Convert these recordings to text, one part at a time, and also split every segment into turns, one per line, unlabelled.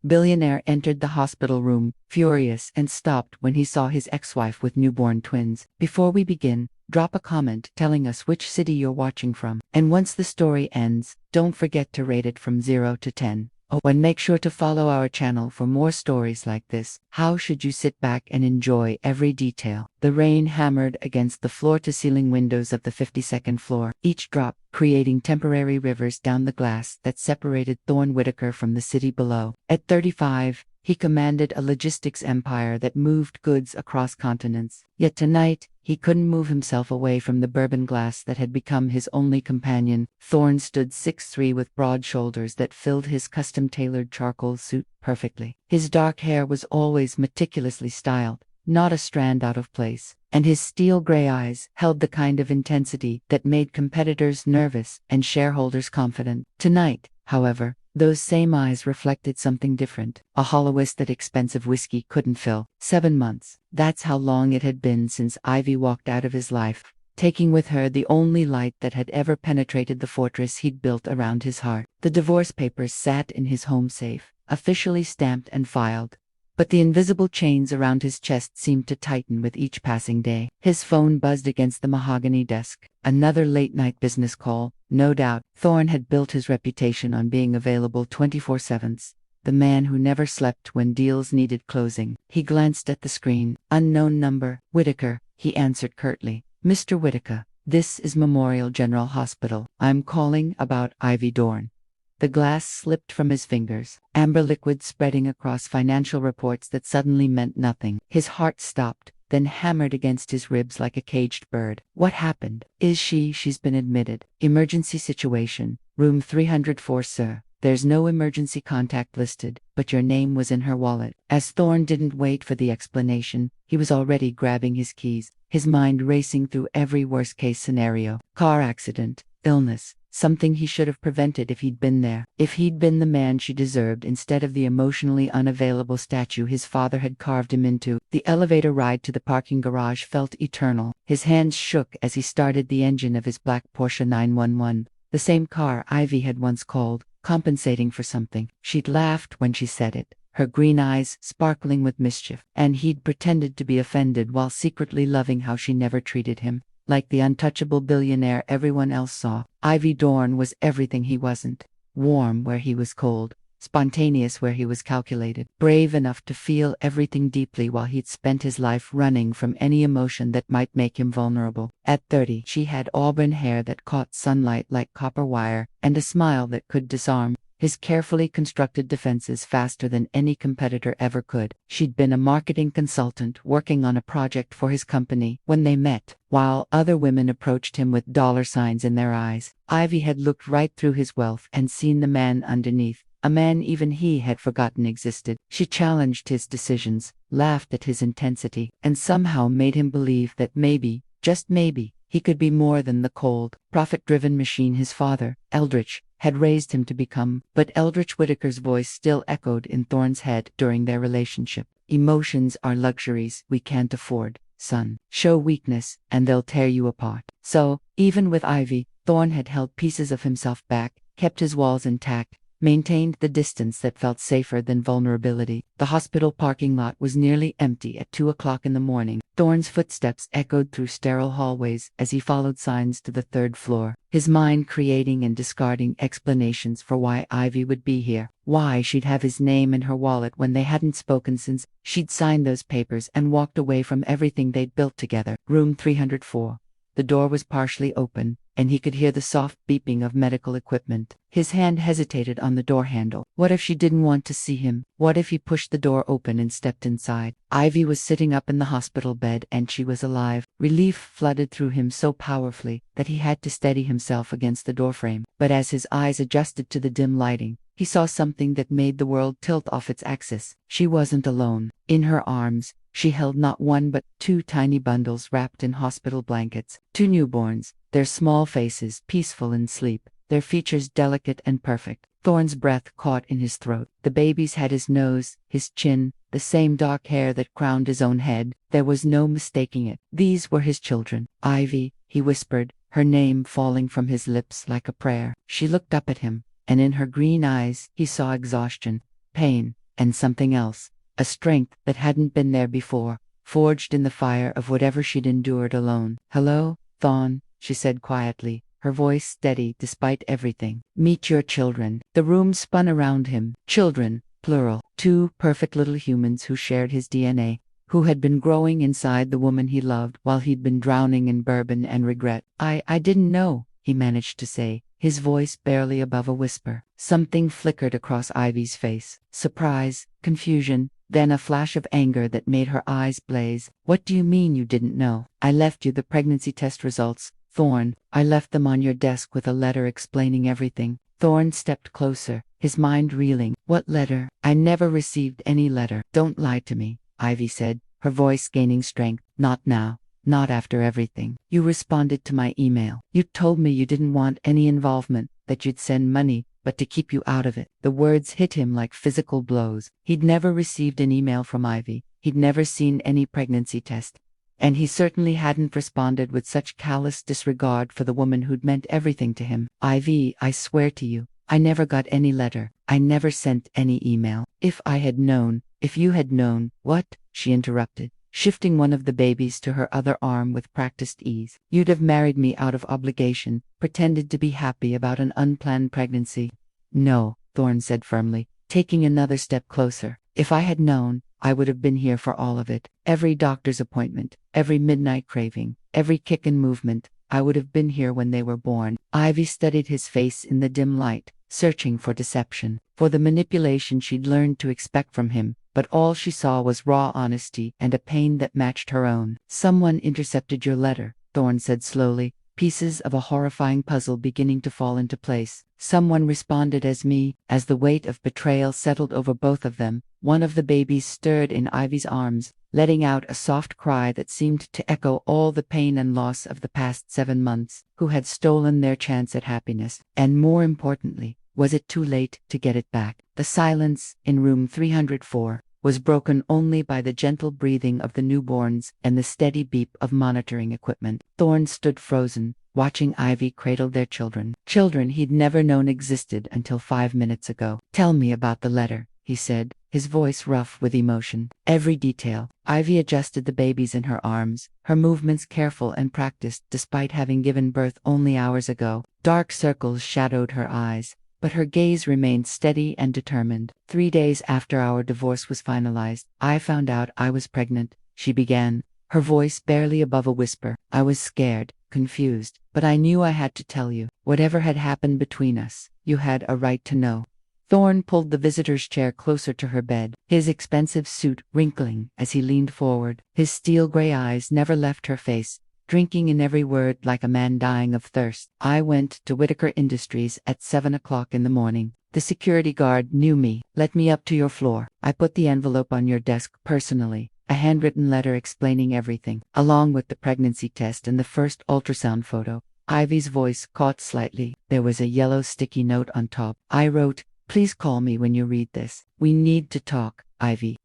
Billionaire entered the hospital room, furious, and stopped when he saw his ex-wife with newborn twins. Before we begin, drop a comment telling us which city you're watching from. And once the story ends, don't forget to rate it from 0 to 10. Oh, and make sure to follow our channel for more stories like this. How should you sit back and enjoy every detail? The rain hammered against the floor-to-ceiling windows of the 52nd floor, each drop creating temporary rivers down the glass that separated Thorne Whitaker from the city below. At 35, he commanded a logistics empire that moved goods across continents. Yet tonight, he couldn't move himself away from the bourbon glass that had become his only companion. Thorne stood 6'3" with broad shoulders that filled his custom-tailored charcoal suit perfectly. His dark hair was always meticulously styled, not a strand out of place, and his steel-gray eyes held the kind of intensity that made competitors nervous and shareholders confident. Tonight, however, those same eyes reflected something different, a hollowness that expensive whiskey couldn't fill. 7 months. That's how long it had been since Ivy walked out of his life, taking with her the only light that had ever penetrated the fortress he'd built around his heart. The divorce papers sat in his home safe, officially stamped and filed, but the invisible chains around his chest seemed to tighten with each passing day. His phone buzzed against the mahogany desk. Another late-night business call, no doubt. Thorne had built his reputation on being available 24/7, the man who never slept when deals needed closing. He glanced at the screen. Unknown number. Whitaker, he answered curtly. Mr. Whitaker, this is Memorial General Hospital. I'm calling about Ivy Dorn. The glass slipped from his fingers, amber liquid spreading across financial reports that suddenly meant nothing. His heart stopped, then hammered against his ribs like a caged bird. What happened? She's been admitted. Emergency situation. Room 304, sir. There's no emergency contact listed, but your name was in her wallet. As Thorne didn't wait for the explanation, he was already grabbing his keys, his mind racing through every worst-case scenario. Car accident, illness, something he should have prevented if he'd been there. If he'd been the man she deserved instead of the emotionally unavailable statue his father had carved him into. The elevator ride to the parking garage felt eternal. His hands shook as he started the engine of his black Porsche 911, the same car Ivy had once called, compensating for something. She'd laughed when she said it, her green eyes sparkling with mischief, and he'd pretended to be offended while secretly loving how she never treated him. Like the untouchable billionaire everyone else saw, Ivy Dorn was everything he wasn't. Warm where he was cold, spontaneous where he was calculated, brave enough to feel everything deeply while he'd spent his life running from any emotion that might make him vulnerable. At 30, she had auburn hair that caught sunlight like copper wire, and a smile that could disarm his carefully constructed defenses faster than any competitor ever could. She'd been a marketing consultant working on a project for his company when they met. While other women approached him with dollar signs in their eyes, Ivy had looked right through his wealth and seen the man underneath, a man even he had forgotten existed. She challenged his decisions, laughed at his intensity, and somehow made him believe that maybe, just maybe, he could be more than the cold, profit-driven machine his father, Eldritch, had raised him to become. But Eldritch Whitaker's voice still echoed in Thorne's head during their relationship. Emotions are luxuries we can't afford, son. Show weakness, and they'll tear you apart. So, even with Ivy, Thorne had held pieces of himself back, kept his walls intact, maintained the distance that felt safer than vulnerability. The hospital parking lot was nearly empty at 2 o'clock in the morning. Thorne's footsteps echoed through sterile hallways as he followed signs to the 3rd floor, his mind creating and discarding explanations for why Ivy would be here, why she'd have his name in her wallet when they hadn't spoken since she'd signed those papers and walked away from everything they'd built together. Room 304. The door was partially open, and he could hear the soft beeping of medical equipment. His hand hesitated on the door handle. What if she didn't want to see him? What if he pushed the door open and stepped inside? Ivy was sitting up in the hospital bed, and she was alive. Relief flooded through him so powerfully that he had to steady himself against the doorframe. But as his eyes adjusted to the dim lighting, he saw something that made the world tilt off its axis. She wasn't alone. In her arms, she held not one but 2 tiny bundles wrapped in hospital blankets. 2 newborns, their small faces peaceful in sleep, their features delicate and perfect. Thorne's breath caught in his throat. The babies had his nose, his chin, the same dark hair that crowned his own head. There was no mistaking it. These were his children. Ivy, he whispered, her name falling from his lips like a prayer. She looked up at him, and in her green eyes he saw exhaustion, pain, and something else, a strength that hadn't been there before, forged in the fire of whatever she'd endured alone. "Hello, Thorne," she said quietly, her voice steady despite everything. "Meet your children." The room spun around him. Children, plural. Two perfect little humans who shared his DNA, who had been growing inside the woman he loved while he'd been drowning in bourbon and regret. I didn't know," he managed to say, his voice barely above a whisper. Something flickered across Ivy's face. Surprise, confusion, then a flash of anger that made her eyes blaze. "What do you mean you didn't know?" "I left you the pregnancy test results, Thorne. I left them on your desk with a letter explaining everything." Thorne stepped closer, his mind reeling. "What letter?" "I never received any letter." "Don't lie to me," Ivy said, her voice gaining strength. "Not now. Not after everything. You responded to my email. You told me you didn't want any involvement, that you'd send money, but to keep you out of it." The words hit him like physical blows. He'd never received an email from Ivy. He'd never seen any pregnancy test. And he certainly hadn't responded with such callous disregard for the woman who'd meant everything to him. "Ivy, I swear to you, I never got any letter. I never sent any email. If I had known, if you had known." "What?" she interrupted, shifting one of the babies to her other arm with practiced ease. "You'd have married me out of obligation, pretended to be happy about an unplanned pregnancy." "No," Thorne said firmly, taking another step closer. "If I had known, I would have been here for all of it. Every doctor's appointment, every midnight craving, every kick and movement. I would have been here when they were born." Ivy studied his face in the dim light, searching for deception, for the manipulation she'd learned to expect from him, but all she saw was raw honesty and a pain that matched her own. "Someone intercepted your letter," Thorne said slowly, pieces of a horrifying puzzle beginning to fall into place. "Someone responded as me." As the weight of betrayal settled over both of them, one of the babies stirred in Ivy's arms, letting out a soft cry that seemed to echo all the pain and loss of the past 7 months. Who had stolen their chance at happiness? And more importantly, was it too late to get it back? The silence in room 304 was broken only by the gentle breathing of the newborns and the steady beep of monitoring equipment. Thorne stood frozen, watching Ivy cradle their children. Children he'd never known existed until 5 minutes ago. "Tell me about the letter," he said, his voice rough with emotion. "Every detail." Ivy adjusted the babies in her arms, her movements careful and practiced despite having given birth only hours ago. Dark circles shadowed her eyes, but her gaze remained steady and determined. 3 days after our divorce was finalized, I found out I was pregnant," she began, her voice barely above a whisper. "I was scared, confused, but I knew I had to tell you. Whatever had happened between us, you had a right to know." Thorne pulled the visitor's chair closer to her bed, his expensive suit wrinkling as he leaned forward. His steel gray eyes never left her face, drinking in every word like a man dying of thirst. "I went to Whitaker Industries at 7 o'clock in the morning. The security guard knew me. Let me up to your floor. I put the envelope on your desk personally, a handwritten letter explaining everything, along with the pregnancy test and the first ultrasound photo." Ivy's voice caught slightly. There was a yellow sticky note on top. "I wrote, 'Please call me when you read this. We need to talk, Ivy.'"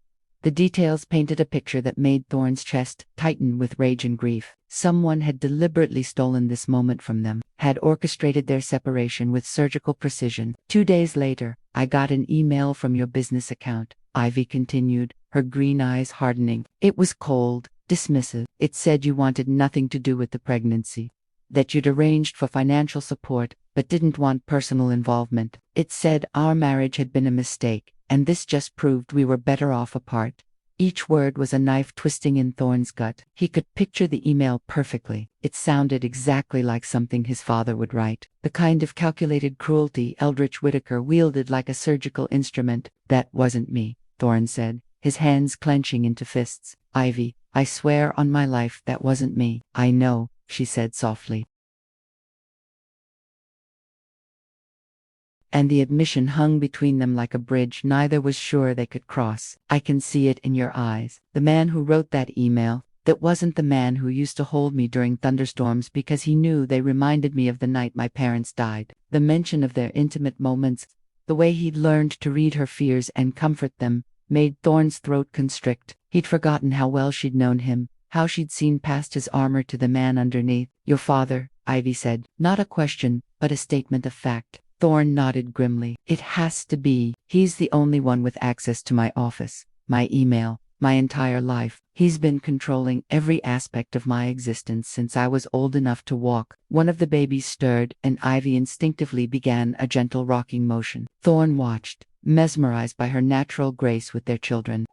The details painted a picture that made Thorne's chest tighten with rage and grief. Someone had deliberately stolen this moment from them, had orchestrated their separation with surgical precision. 2 days later, I got an email from your business account," Ivy continued, her green eyes hardening. "It was cold, dismissive. It said you wanted nothing to do with the pregnancy, that you'd arranged for financial support, but didn't want personal involvement. It said our marriage had been a mistake, and this just proved we were better off apart." Each word was a knife twisting in Thorne's gut. He could picture the email perfectly. It sounded exactly like something his father would write. The kind of calculated cruelty Eldridge Whitaker wielded like a surgical instrument. "That wasn't me," Thorne said, his hands clenching into fists. "Ivy, I swear on my life that wasn't me." "I know," she said softly. And the admission hung between them like a bridge neither was sure they could cross. "I can see it in your eyes. The man who wrote that email, that wasn't the man who used to hold me during thunderstorms because he knew they reminded me of the night my parents died." The mention of their intimate moments, the way he'd learned to read her fears and comfort them, made Thorne's throat constrict. He'd forgotten how well she'd known him, how she'd seen past his armor to the man underneath. "Your father," Ivy said, not a question, but a statement of fact. Thorne nodded grimly. It has to be. He's the only one with access to my office, my email, my entire life. He's been controlling every aspect of my existence since I was old enough to walk. One of the babies stirred, and Ivy instinctively began a gentle rocking motion. Thorne watched, mesmerized by her natural grace with their children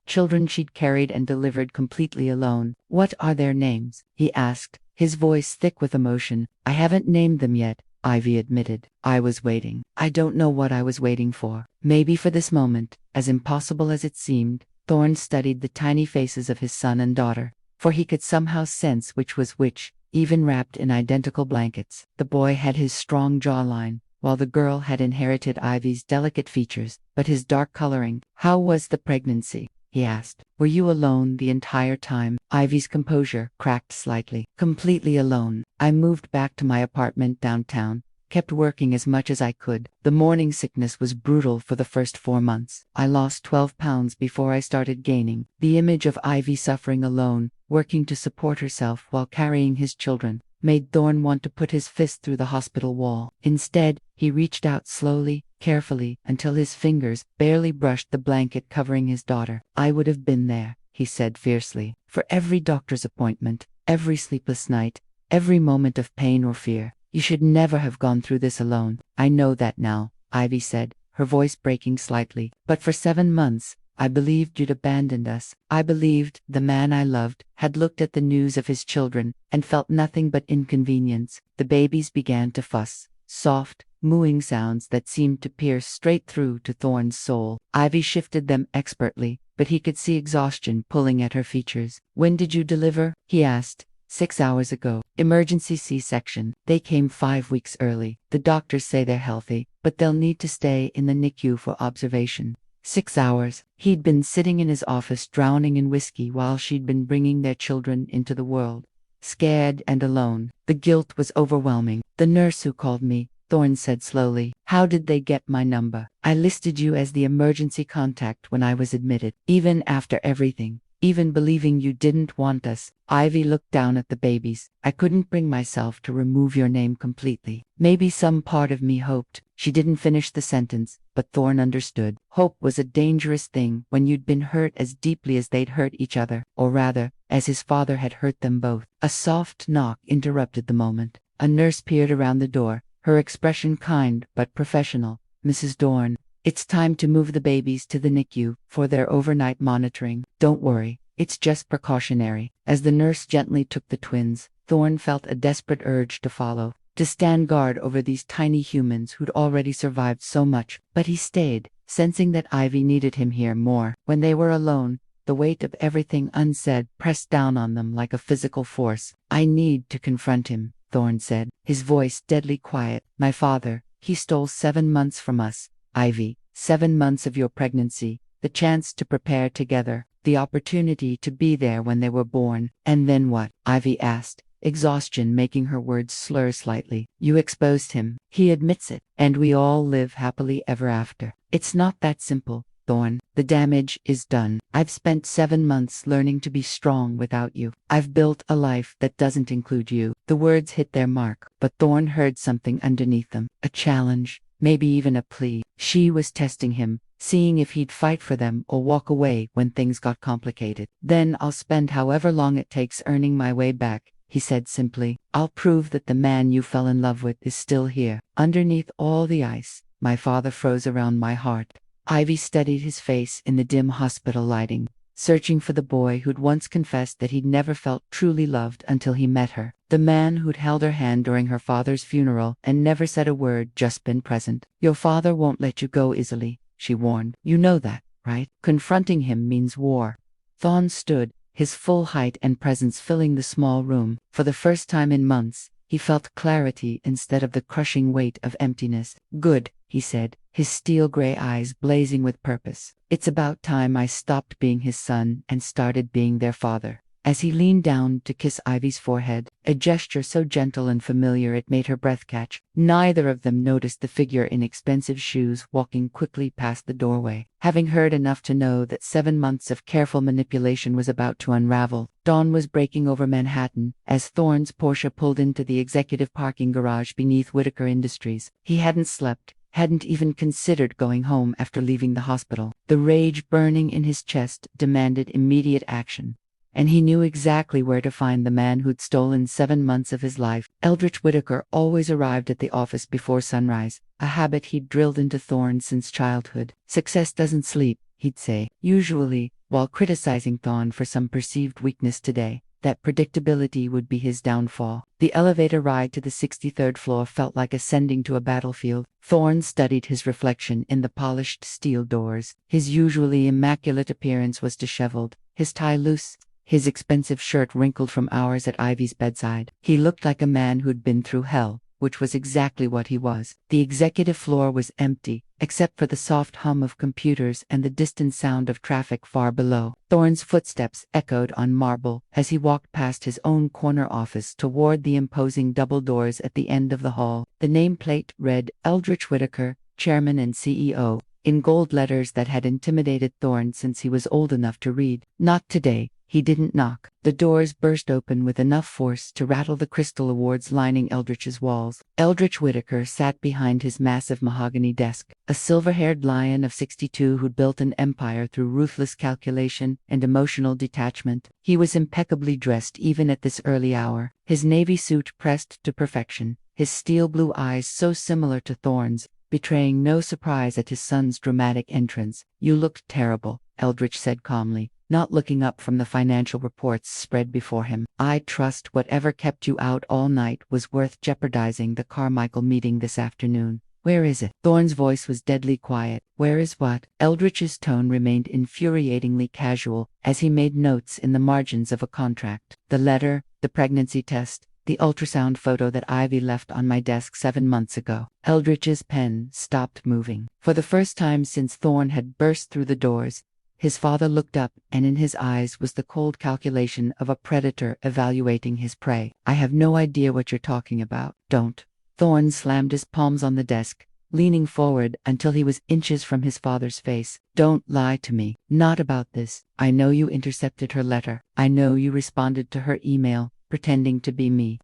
she'd carried and delivered completely alone. What are their names? He asked, his voice thick with emotion. I haven't named them yet, Ivy admitted. I was waiting. I don't know what I was waiting for. Maybe for this moment, as impossible as it seemed. Thorne studied the tiny faces of his son and daughter, for he could somehow sense which was which, even wrapped in identical blankets. The boy had his strong jawline, while the girl had inherited Ivy's delicate features, but his dark coloring. How was the pregnancy? He asked. Were you alone the entire time? Ivy's composure cracked slightly. Completely alone. I moved back to my apartment downtown, kept working as much as I could. The morning sickness was brutal for the first 4 months. I lost 12 pounds before I started gaining. The image of Ivy suffering alone, working to support herself while carrying his children, made Thorne want to put his fist through the hospital wall. Instead, he reached out slowly, carefully, until his fingers barely brushed the blanket covering his daughter. I would have been there, he said fiercely, for every doctor's appointment, every sleepless night, every moment of pain or fear. You should never have gone through this alone. I know that now, Ivy said, her voice breaking slightly. But for 7 months, I believed you'd abandoned us. I believed the man I loved had looked at the news of his children and felt nothing but inconvenience. The babies began to fuss, soft, mooing sounds that seemed to pierce straight through to Thorne's soul. Ivy shifted them expertly, but he could see exhaustion pulling at her features. When did you deliver? He asked. 6 hours ago. Emergency C-section. They came 5 weeks early. The doctors say they're healthy, but they'll need to stay in the NICU for observation. 6 hours. He'd been sitting in his office drowning in whiskey while she'd been bringing their children into the world. Scared and alone. The guilt was overwhelming. The nurse who called me, Thorne said slowly. How did they get my number? I listed you as the emergency contact when I was admitted. Even after everything. Even believing you didn't want us. Ivy looked down at the babies. I couldn't bring myself to remove your name completely. Maybe some part of me hoped. She didn't finish the sentence, but Thorne understood. Hope was a dangerous thing when you'd been hurt as deeply as they'd hurt each other, or rather, as his father had hurt them both. A soft knock interrupted the moment. A nurse peered around the door, her expression kind but professional. Mrs. Thorne. It's time to move the babies to the NICU for their overnight monitoring. Don't worry, it's just precautionary. As the nurse gently took the twins, Thorne felt a desperate urge to follow, to stand guard over these tiny humans who'd already survived so much. But he stayed, sensing that Ivy needed him here more. When they were alone, the weight of everything unsaid pressed down on them like a physical force. I need to confront him, Thorne said, his voice deadly quiet. My father, he stole 7 months from us. Ivy, 7 months of your pregnancy, the chance to prepare together, the opportunity to be there when they were born. And then what? Ivy asked, exhaustion making her words slur slightly. You exposed him. He admits it. And we all live happily ever after. It's not that simple, Thorne. The damage is done. I've spent 7 months learning to be strong without you. I've built a life that doesn't include you. The words hit their mark, but Thorne heard something underneath them. A challenge. Maybe even a plea. She was testing him, seeing if he'd fight for them or walk away when things got complicated. Then I'll spend however long it takes earning my way back, he said simply. I'll prove that the man you fell in love with is still here. Underneath all the ice, my father froze around my heart. Ivy studied his face in the dim hospital lighting, searching for the boy who'd once confessed that he'd never felt truly loved until he met her. The man who'd held her hand during her father's funeral and never said a word, just been present. Your father won't let you go easily, she warned. You know that, right? Confronting him means war. Thorne stood, his full height and presence filling the small room. For the first time in months, he felt clarity instead of the crushing weight of emptiness. Good, he said, his steel-gray eyes blazing with purpose. It's about time I stopped being his son and started being their father. As he leaned down to kiss Ivy's forehead, a gesture so gentle and familiar it made her breath catch, neither of them noticed the figure in expensive shoes walking quickly past the doorway. Having heard enough to know that 7 months of careful manipulation was about to unravel, dawn was breaking over Manhattan as Thorne's Porsche pulled into the executive parking garage beneath Whitaker Industries. He hadn't slept, hadn't even considered going home after leaving the hospital. The rage burning in his chest demanded immediate action. And he knew exactly where to find the man who'd stolen 7 months of his life. Eldridge Whittaker always arrived at the office before sunrise, a habit he'd drilled into Thorne since childhood. Success doesn't sleep, he'd say, usually, while criticizing Thorne for some perceived weakness today. That predictability would be his downfall. The elevator ride to the 63rd floor felt like ascending to a battlefield. Thorne studied his reflection in the polished steel doors. His usually immaculate appearance was disheveled, his tie loose, his expensive shirt wrinkled from hours at Ivy's bedside. He looked like a man who'd been through hell, which was exactly what he was. The executive floor was empty, except for the soft hum of computers and the distant sound of traffic far below. Thorne's footsteps echoed on marble as he walked past his own corner office toward the imposing double doors at the end of the hall. The nameplate read Eldridge Whittaker, Chairman and CEO, in gold letters that had intimidated Thorne since he was old enough to read. Not today. He didn't knock. The doors burst open with enough force to rattle the crystal awards lining Eldridge's walls. Eldridge Whittaker sat behind his massive mahogany desk, a silver-haired lion of 62 who'd built an empire through ruthless calculation and emotional detachment. He was impeccably dressed even at this early hour, his navy suit pressed to perfection, his steel blue eyes so similar to Thorne's, betraying no surprise at his son's dramatic entrance. "You looked terrible," Eldridge said calmly, not looking up from the financial reports spread before him. "I trust whatever kept you out all night was worth jeopardizing the Carmichael meeting this afternoon. Where is it?" Thorne's voice was deadly quiet. "Where is what?" Eldridge's tone remained infuriatingly casual as he made notes in the margins of a contract. "The letter, the pregnancy test, the ultrasound photo that Ivy left on my desk 7 months ago." Eldridge's pen stopped moving. For the first time since Thorne had burst through the doors, his father looked up, and in his eyes was the cold calculation of a predator evaluating his prey. "I have no idea what you're talking about." "Don't." Thorne slammed his palms on the desk, leaning forward until he was inches from his father's face. "Don't lie to me. Not about this. I know you intercepted her letter. I know you responded to her email, pretending to be me."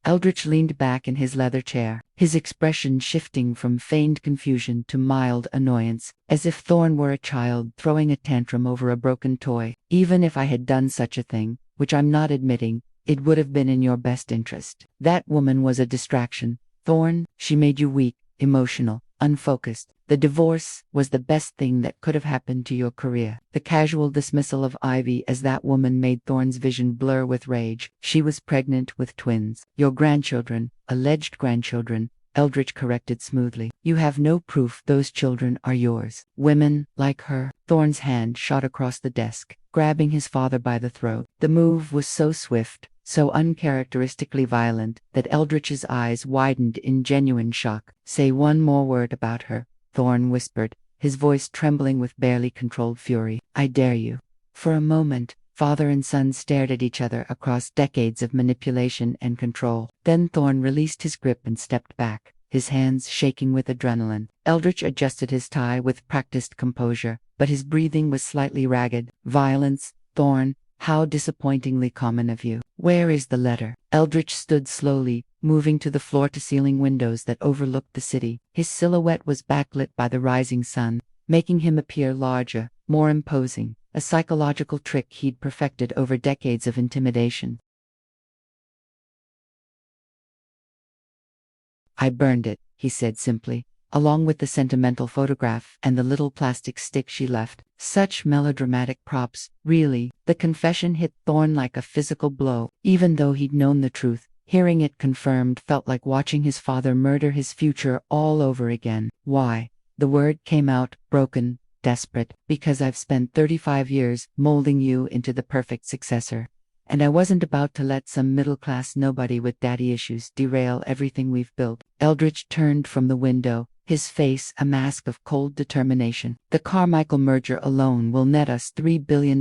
Eldridge leaned back in his leather chair, his expression shifting from feigned confusion to mild annoyance, as if Thorne were a child throwing a tantrum over a broken toy. "Even if I had done such a thing, which I'm not admitting, it would have been in your best interest. That woman was a distraction, Thorne. She made you weak, emotional, unfocused. The divorce was the best thing that could have happened to your career." The casual dismissal of Ivy as that woman made Thorne's vision blur with rage. "She was pregnant with twins. Your grandchildren, alleged grandchildren," Eldridge corrected smoothly. "You have no proof those children are yours. Women like her." Thorne's hand shot across the desk, grabbing his father by the throat. The move was so swift, so uncharacteristically violent, that Eldridge's eyes widened in genuine shock. "Say one more word about her," Thorne whispered, his voice trembling with barely controlled fury. "I dare you." For a moment, father and son stared at each other across decades of manipulation and control. Then Thorne released his grip and stepped back, his hands shaking with adrenaline. Eldridge adjusted his tie with practiced composure, but his breathing was slightly ragged. "Violence, Thorne, how disappointingly common of you. Where is the letter?" Eldridge stood slowly, moving to the floor-to-ceiling windows that overlooked the city. His silhouette was backlit by the rising sun, making him appear larger, more imposing, a psychological trick he'd perfected over decades of intimidation. "I burned it," he said simply, along with the sentimental photograph and the little plastic stick she left. Such melodramatic props, really. The confession hit Thorne like a physical blow. Even though he'd known the truth, hearing it confirmed felt like watching his father murder his future all over again. "Why?" The word came out, broken, desperate. "Because I've spent 35 years molding you into the perfect successor. And I wasn't about to let some middle-class nobody with daddy issues derail everything we've built." Eldridge turned from the window, his face a mask of cold determination. "The Carmichael merger alone will net us $3 billion.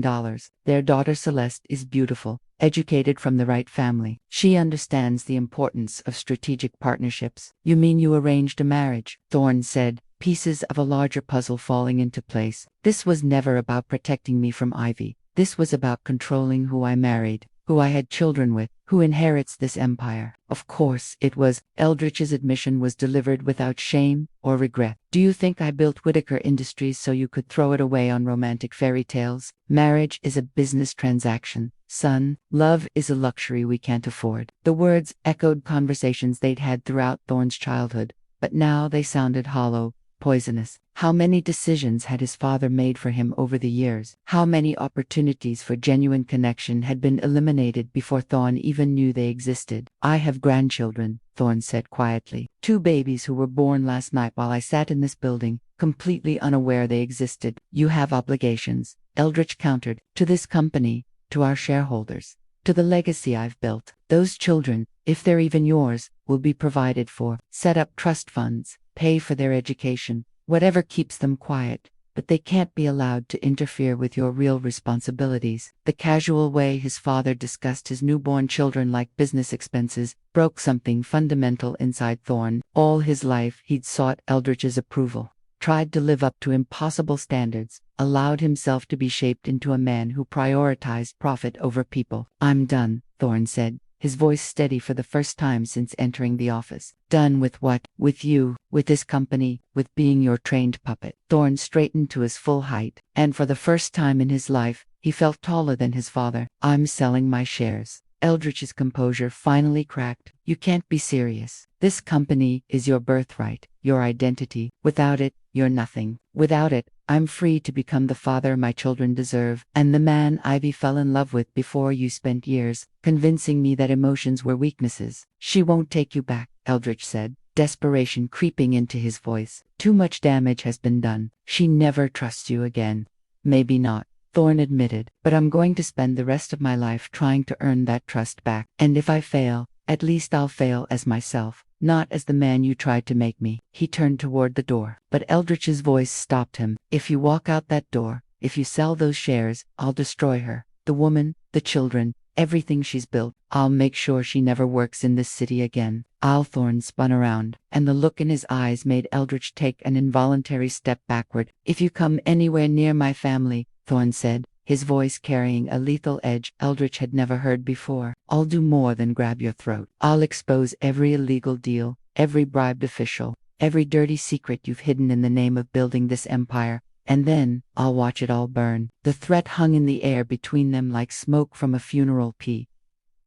Their daughter Celeste is beautiful, educated from the right family. She understands the importance of strategic partnerships." "You mean you arranged a marriage?" Thorne said, pieces of a larger puzzle falling into place. "This was never about protecting me from Ivy. This was about controlling who I married, who I had children with, who inherits this empire. Of course it was. Eldritch's admission was delivered without shame or regret. Do you think I built Whitaker Industries so you could throw it away on romantic fairy tales? Marriage is a business transaction, son. Love is a luxury we can't afford. The words echoed conversations they'd had throughout Thorne's childhood, but now they sounded hollow, poisonous. How many decisions had his father made for him over the years? How many opportunities for genuine connection had been eliminated before Thorne even knew they existed? I have grandchildren, Thorne said quietly. 2 babies who were born last night while I sat in this building, completely unaware they existed. You have obligations, Eldritch countered, to this company, to our shareholders, to the legacy I've built. Those children, if they're even yours, will be provided for. Set up trust funds, pay for their education, whatever keeps them quiet, but they can't be allowed to interfere with your real responsibilities. The casual way his father discussed his newborn children like business expenses broke something fundamental inside Thorne. All his life he'd sought Eldritch's approval, tried to live up to impossible standards, allowed himself to be shaped into a man who prioritized profit over people. I'm done, Thorne said, his voice steady for the first time since entering the office. Done with what? With you, with this company, with being your trained puppet. Thorne straightened to his full height, and for the first time in his life, he felt taller than his father. I'm selling my shares. Eldritch's composure finally cracked. You can't be serious. This company is your birthright, your identity. Without it, you're nothing. Without it, I'm free to become the father my children deserve, and the man Ivy fell in love with before you spent years convincing me that emotions were weaknesses. She won't take you back, Eldritch said, desperation creeping into his voice. Too much damage has been done. She never trusts you again. Maybe not, Thorne admitted, but I'm going to spend the rest of my life trying to earn that trust back. And if I fail, at least I'll fail as myself, not as the man you tried to make me. He turned toward the door, but Eldritch's voice stopped him. If you walk out that door, if you sell those shares, I'll destroy her. The woman, the children, everything she's built. I'll make sure she never works in this city again. Thorne spun around, and the look in his eyes made Eldritch take an involuntary step backward. If you come anywhere near my family, Thorne said, his voice carrying a lethal edge Eldritch had never heard before, I'll do more than grab your throat. I'll expose every illegal deal, every bribed official, every dirty secret you've hidden in the name of building this empire, and then I'll watch it all burn. The threat hung in the air between them like smoke from a funeral pea.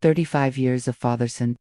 35 years of father-son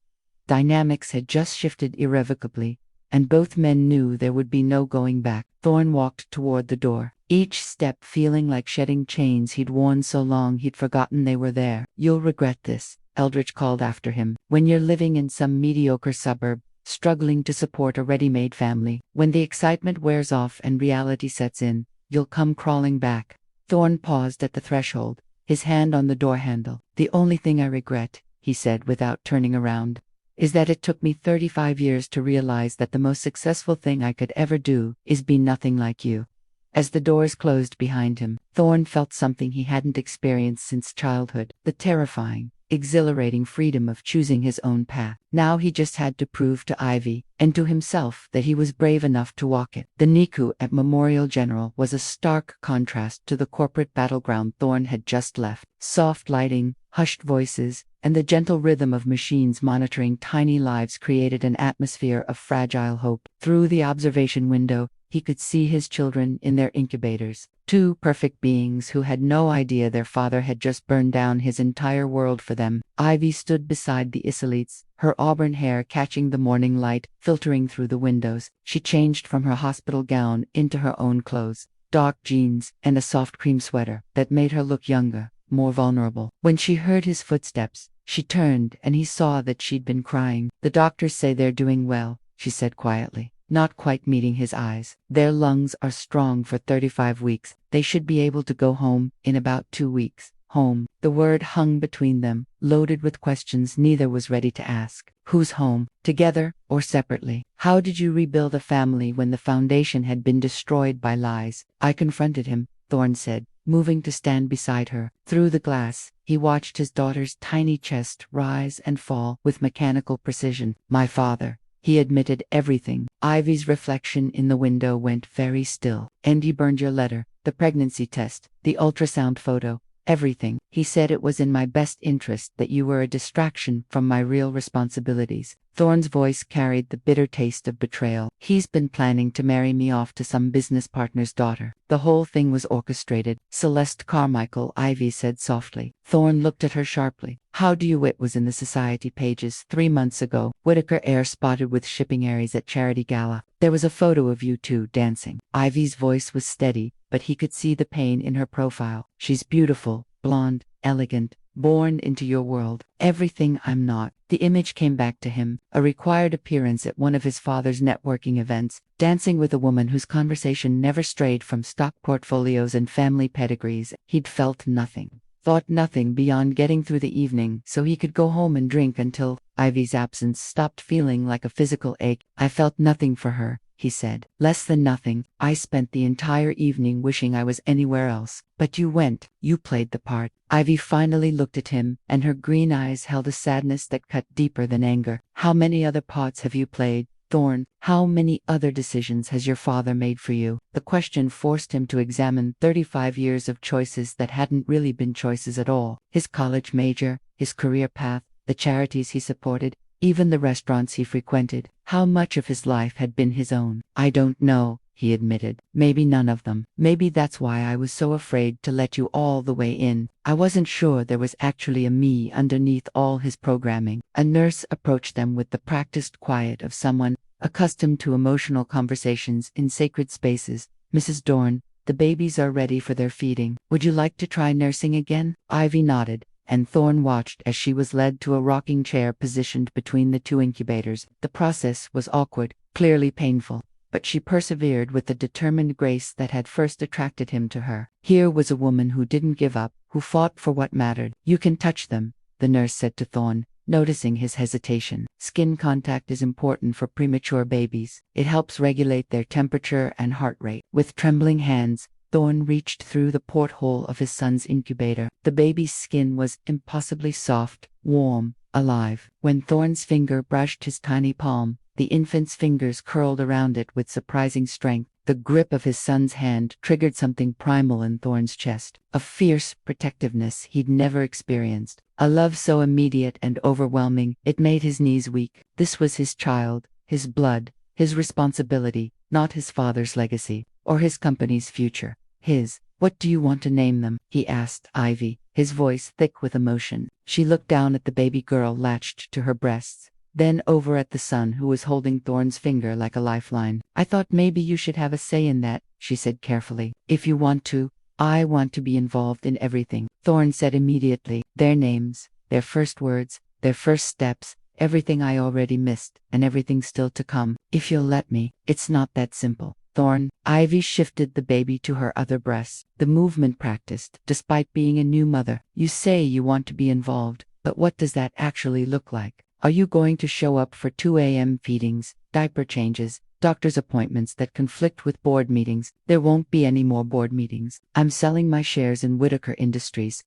dynamics had just shifted irrevocably, and both men knew there would be no going back. Thorne walked toward the door, each step feeling like shedding chains he'd worn so long he'd forgotten they were there. You'll regret this, Eldritch called after him, when you're living in some mediocre suburb, struggling to support a ready-made family. When the excitement wears off and reality sets in, you'll come crawling back. Thorne paused at the threshold, his hand on the door handle. The only thing I regret, he said without turning around, is that it took me 35 years to realize that the most successful thing I could ever do is be nothing like you. As the doors closed behind him, Thorne felt something he hadn't experienced since childhood, the terrifying, exhilarating freedom of choosing his own path. Now he just had to prove to Ivy, and to himself, that he was brave enough to walk it. The NICU at Memorial General was a stark contrast to the corporate battleground Thorne had just left. Soft lighting, hushed voices, and the gentle rhythm of machines monitoring tiny lives created an atmosphere of fragile hope. Through the observation window, he could see his children in their incubators, 2 perfect beings who had no idea their father had just burned down his entire world for them. Ivy stood beside the Isolites, her auburn hair catching the morning light filtering through the windows. She changed from her hospital gown into her own clothes, dark jeans and a soft cream sweater that made her look younger, more vulnerable. When she heard his footsteps, she turned and he saw that she'd been crying. The doctors say they're doing well, she said quietly, not quite meeting his eyes. Their lungs are strong for 35 weeks. They should be able to go home in about 2 weeks. Home. The word hung between them, loaded with questions neither was ready to ask. Who's home? Together or separately? How did you rebuild a family when the foundation had been destroyed by lies? I confronted him, Thorne said, moving to stand beside her. Through the glass, he watched his daughter's tiny chest rise and fall with mechanical precision. My father. He admitted everything. Ivy's reflection in the window went very still. And he burned your letter, the pregnancy test, the ultrasound photo, everything. He said it was in my best interest that you were a distraction from my real responsibilities. Thorne's voice carried the bitter taste of betrayal. He's been planning to marry me off to some business partner's daughter. The whole thing was orchestrated. Celeste Carmichael, Ivy said softly. Thorne looked at her sharply. How do you? It was in the society pages 3 months ago. Whitaker Air spotted with shipping Aries at charity gala. There was a photo of you two dancing. Ivy's voice was steady, but he could see the pain in her profile. She's beautiful, blonde, elegant, born into your world. Everything I'm not. The image came back to him, a required appearance at one of his father's networking events, dancing with a woman whose conversation never strayed from stock portfolios and family pedigrees. He'd felt nothing, thought nothing beyond getting through the evening so he could go home and drink until Ivy's absence stopped feeling like a physical ache. I felt nothing for her, he said. Less than nothing. I spent the entire evening wishing I was anywhere else. But you went. You played the part. Ivy finally looked at him, and her green eyes held a sadness that cut deeper than anger. How many other parts have you played, Thorne? How many other decisions has your father made for you? The question forced him to examine 35 years of choices that hadn't really been choices at all. His college major, his career path, the charities he supported, even the restaurants he frequented. How much of his life had been his own? I don't know, he admitted. Maybe none of them. Maybe that's why I was so afraid to let you all the way in. I wasn't sure there was actually a me underneath all his programming. A nurse approached them with the practiced quiet of someone accustomed to emotional conversations in sacred spaces. Mrs. Dorn, the babies are ready for their feeding. Would you like to try nursing again? Ivy nodded, and Thorne watched as she was led to a rocking chair positioned between the two incubators. The process was awkward, clearly painful, but she persevered with the determined grace that had first attracted him to her. Here was a woman who didn't give up, who fought for what mattered. You can touch them, the nurse said to Thorne, noticing his hesitation. Skin contact is important for premature babies. It helps regulate their temperature and heart rate. With trembling hands, Thorne reached through the porthole of his son's incubator. The baby's skin was impossibly soft, warm, alive. When Thorne's finger brushed his tiny palm, the infant's fingers curled around it with surprising strength. The grip of his son's hand triggered something primal in Thorne's chest, a fierce protectiveness he'd never experienced, a love so immediate and overwhelming it made his knees weak. This was his child, his blood, his responsibility, not his father's legacy, or his company's future. His. What do you want to name them? He asked Ivy, his voice thick with emotion. She looked down at the baby girl latched to her breasts, then over at the son who was holding Thorne's finger like a lifeline. I thought maybe you should have a say in that, she said carefully. If you want to, I want to be involved in everything, Thorne said immediately. Their names, their first words, their first steps, everything I already missed, and everything still to come. If you'll let me. It's not that simple, Thorne. Ivy shifted the baby to her other breast, the movement practiced, despite being a new mother. You say you want to be involved, but what does that actually look like? Are you going to show up for 2 a.m. feedings, diaper changes, doctor's appointments that conflict with board meetings? There won't be any more board meetings. I'm selling my shares in Whitaker Industries.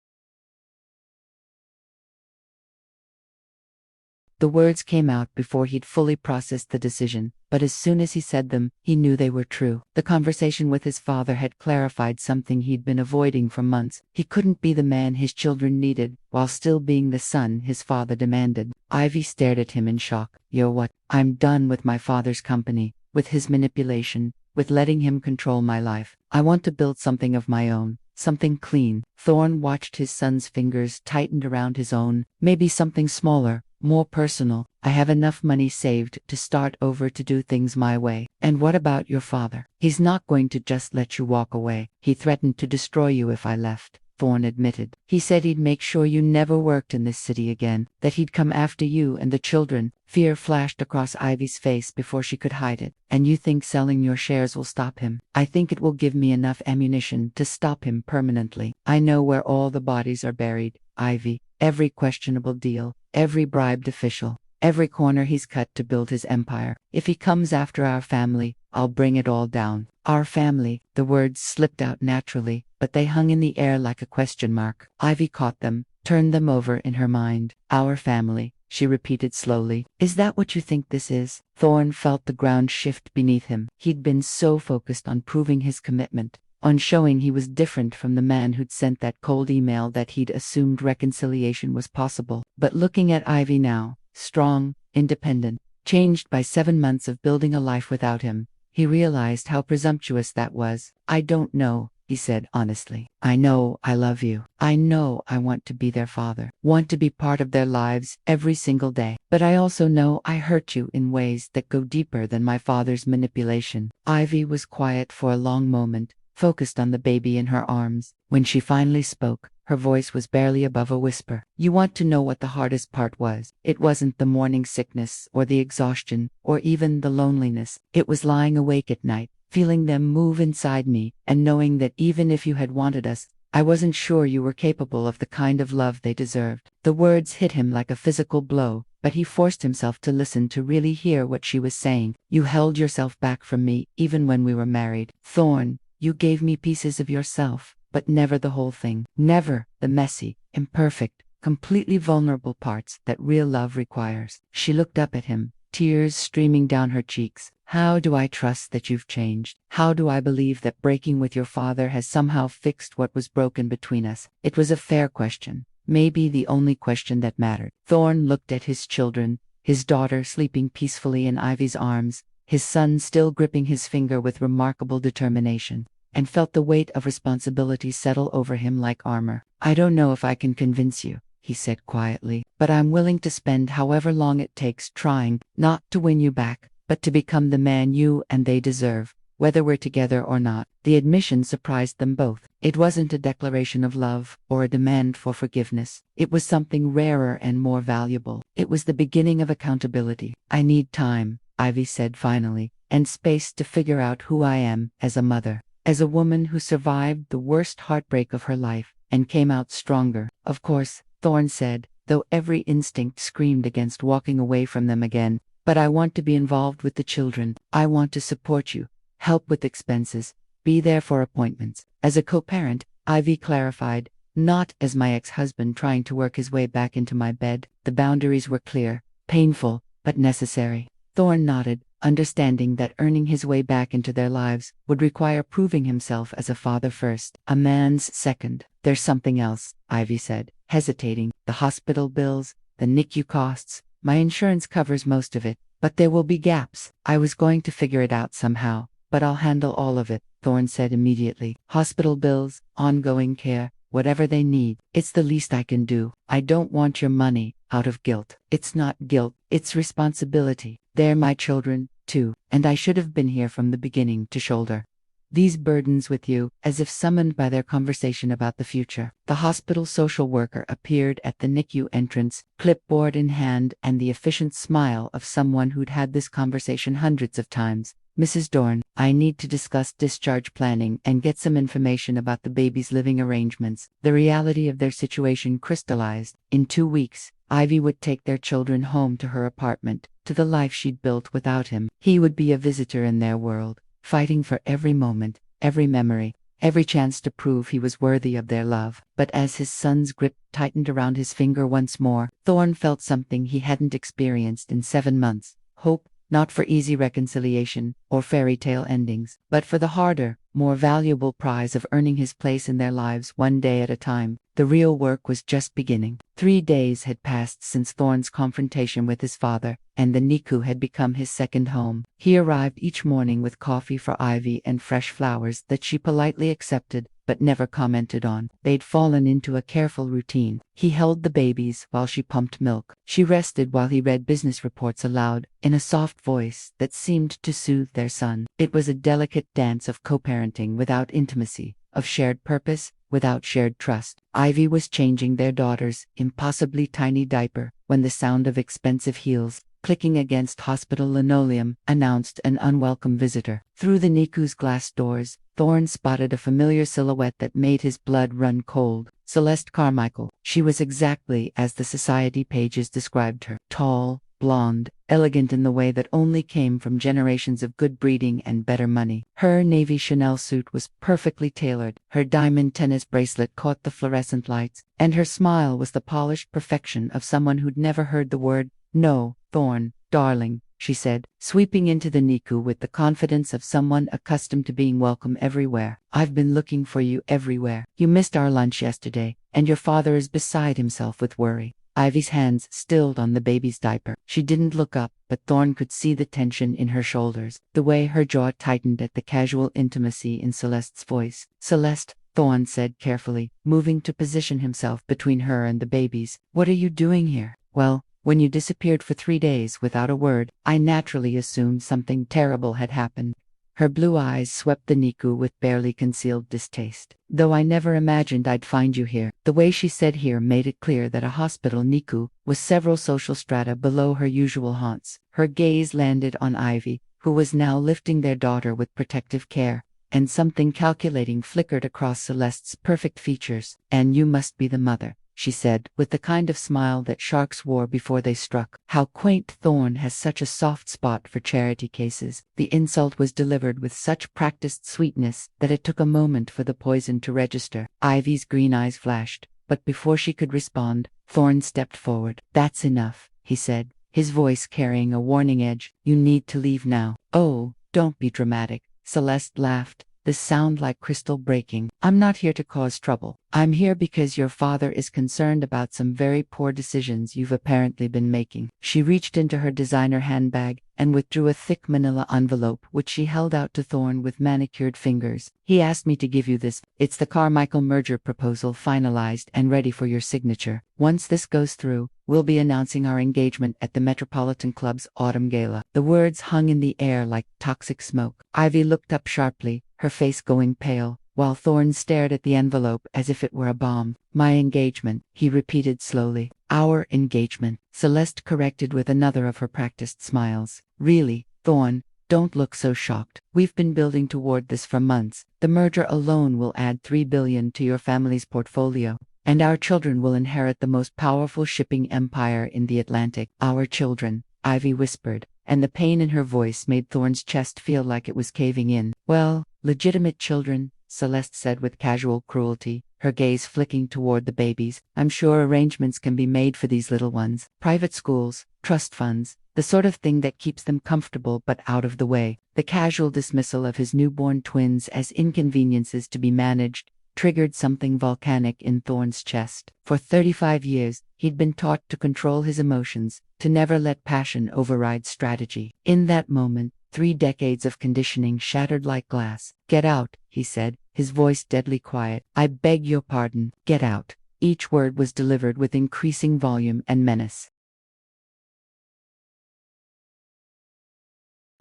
The words came out before he'd fully processed the decision, but as soon as he said them, he knew they were true. The conversation with his father had clarified something he'd been avoiding for months. He couldn't be the man his children needed, while still being the son his father demanded. Ivy stared at him in shock. You're what? I'm done with my father's company, with his manipulation, with letting him control my life. I want to build something of my own. Something clean. Thorne watched his son's fingers tightened around his own. Maybe something smaller, more personal. I have enough money saved to start over, to do things my way. And what about your father? He's not going to just let you walk away. He threatened to destroy you if I left, Thorne admitted. He said he'd make sure you never worked in this city again, that he'd come after you and the children. Fear flashed across Ivy's face before she could hide it. And you think selling your shares will stop him? I think it will give me enough ammunition to stop him permanently. I know where all the bodies are buried, Ivy. Every questionable deal, every bribed official, every corner he's cut to build his empire. If he comes after our family, I'll bring it all down. Our family. The words slipped out naturally, but they hung in the air like a question mark. Ivy caught them, turned them over in her mind. Our family, she repeated slowly. Is that what you think this is? Thorne felt the ground shift beneath him. He'd been so focused on proving his commitment, On showing, he was different from the man who'd sent that cold email that he'd assumed reconciliation was possible. But looking at Ivy now, strong, independent, changed by 7 months of building a life without him, he realized how presumptuous that was. "I don't know," he said honestly. "I know I love you. I know I want to be their father, want to be part of their lives every single day. But I also know I hurt you in ways that go deeper than my father's manipulation." Ivy was quiet for a long moment, focused on the baby in her arms. When she finally spoke, her voice was barely above a whisper. "You want to know what the hardest part was? It wasn't the morning sickness or the exhaustion or even the loneliness. It was lying awake at night, feeling them move inside me, and knowing that even if you had wanted us, I wasn't sure you were capable of the kind of love they deserved." The words hit him like a physical blow, but he forced himself to listen to really hear what she was saying. "You held yourself back from me even when we were married. Thorne, you gave me pieces of yourself, but never the whole thing. Never the messy, imperfect, completely vulnerable parts that real love requires." She looked up at him, tears streaming down her cheeks. "How do I trust that you've changed? How do I believe that breaking with your father has somehow fixed what was broken between us?" It was a fair question, maybe the only question that mattered. Thorne looked at his children, his daughter sleeping peacefully in Ivy's arms, his son still gripping his finger with remarkable determination, and felt the weight of responsibility settle over him like armor. "I don't know if I can convince you," he said quietly, "but I'm willing to spend however long it takes trying, not to win you back, but to become the man you and they deserve, whether we're together or not." The admission surprised them both. It wasn't a declaration of love or a demand for forgiveness. It was something rarer and more valuable. It was the beginning of accountability. "I need time," Ivy said finally, "and space to figure out who I am as a mother, as a woman who survived the worst heartbreak of her life and came out stronger." "Of course," Thorne said, though every instinct screamed against walking away from them again, "but I want to be involved with the children. I want to support you, help with expenses, be there for appointments." As a co-parent, Ivy clarified, "Not as my ex-husband trying to work his way back into my bed." The boundaries were clear, painful, but necessary. Thorne nodded, understanding that earning his way back into their lives would require proving himself as a father first, a man's second. "There's something else," Ivy said, hesitating. "The hospital bills, the NICU costs. My insurance covers most of it, but there will be gaps. I was going to figure it out somehow, but I'll handle all of it," Thorne said immediately. "Hospital bills, ongoing care, whatever they need. It's the least I can do. I don't want your money out of guilt." "It's not guilt, it's responsibility. They're my children, too, and I should have been here from the beginning to shoulder these burdens with you," as if summoned by their conversation about the future. The hospital social worker appeared at the NICU entrance, clipboard in hand and the efficient smile of someone who'd had this conversation hundreds of times. "Mrs. Thorne, I need to discuss discharge planning and get some information about the baby's living arrangements." The reality of their situation crystallized. In 2 weeks, Ivy would take their children home to her apartment, to the life she'd built without him. He would be a visitor in their world, fighting for every moment, every memory, every chance to prove he was worthy of their love. But as his son's grip tightened around his finger once more, Thorne felt something he hadn't experienced in 7 months. Hope, not for easy reconciliation or fairy tale endings, but for the harder, more valuable prize of earning his place in their lives one day at a time. The real work was just beginning. 3 days had passed since Thorne's confrontation with his father, and the NICU had become his second home. He arrived each morning with coffee for Ivy and fresh flowers that she politely accepted but never commented on. They'd fallen into a careful routine. He held the babies while she pumped milk. She rested while he read business reports aloud, in a soft voice that seemed to soothe their son. It was a delicate dance of co-parenting without intimacy, of shared purpose without shared trust. Ivy was changing their daughter's impossibly tiny diaper when the sound of expensive heels clicking against hospital linoleum announced an unwelcome visitor. Through the NICU's glass doors, Thorne spotted a familiar silhouette that made his blood run cold. Celeste Carmichael. She was exactly as the society pages described her. Tall, blonde, elegant in the way that only came from generations of good breeding and better money. Her navy Chanel suit was perfectly tailored, her diamond tennis bracelet caught the fluorescent lights, and her smile was the polished perfection of someone who'd never heard the word "no." "Thorne, darling," she said, sweeping into the NICU with the confidence of someone accustomed to being welcome everywhere. I've been looking for you everywhere. You missed our lunch yesterday, and your father is beside himself with worry. Ivy's hands stilled on the baby's diaper. She didn't look up, but Thorne could see the tension in her shoulders, the way her jaw tightened at the casual intimacy in Celeste's voice. Celeste, Thorne said carefully, moving to position himself between her and the babies. What are you doing here? Well, when you disappeared for 3 days without a word, I naturally assumed something terrible had happened. Her blue eyes swept the NICU with barely concealed distaste. Though I never imagined I'd find you here. The way she said here made it clear that a hospital NICU was several social strata below her usual haunts. Her gaze landed on Ivy, who was now lifting their daughter with protective care, and something calculating flickered across Celeste's perfect features. And you must be the mother, she said, with the kind of smile that sharks wore before they struck. How quaint. Thorne has such a soft spot for charity cases. The insult was delivered with such practiced sweetness that it took a moment for the poison to register. Ivy's green eyes flashed, but before she could respond, Thorne stepped forward. That's enough, he said, his voice carrying a warning edge. You need to leave now. Oh, don't be dramatic. Celeste laughed, the sound like crystal breaking. I'm not here to cause trouble. I'm here because your father is concerned about some very poor decisions you've apparently been making. She reached into her designer handbag and withdrew a thick manila envelope which she held out to Thorne with manicured fingers. He asked me to give you this. It's the Carmichael merger proposal finalized and ready for your signature. Once this goes through, we'll be announcing our engagement at the Metropolitan Club's autumn gala. The words hung in the air like toxic smoke. Ivy looked up sharply, her face going pale, while Thorne stared at the envelope as if it were a bomb. My engagement, he repeated slowly. Our engagement, Celeste corrected with another of her practiced smiles. Really, Thorne, don't look so shocked. We've been building toward this for months. The merger alone will add $3 billion to your family's portfolio, and our children will inherit the most powerful shipping empire in the Atlantic. Our children, Ivy whispered, and the pain in her voice made Thorne's chest feel like it was caving in. Well, legitimate children, Celeste said with casual cruelty, her gaze flicking toward the babies. I'm sure arrangements can be made for these little ones. Private schools, trust funds, the sort of thing that keeps them comfortable but out of the way. The casual dismissal of his newborn twins as inconveniences to be managed triggered something volcanic in Thorne's chest. For 35 years, he'd been taught to control his emotions, to never let passion override strategy. In that moment, 3 decades of conditioning shattered like glass. Get out, he said, his voice deadly quiet. I beg your pardon. Get out. Each word was delivered with increasing volume and menace.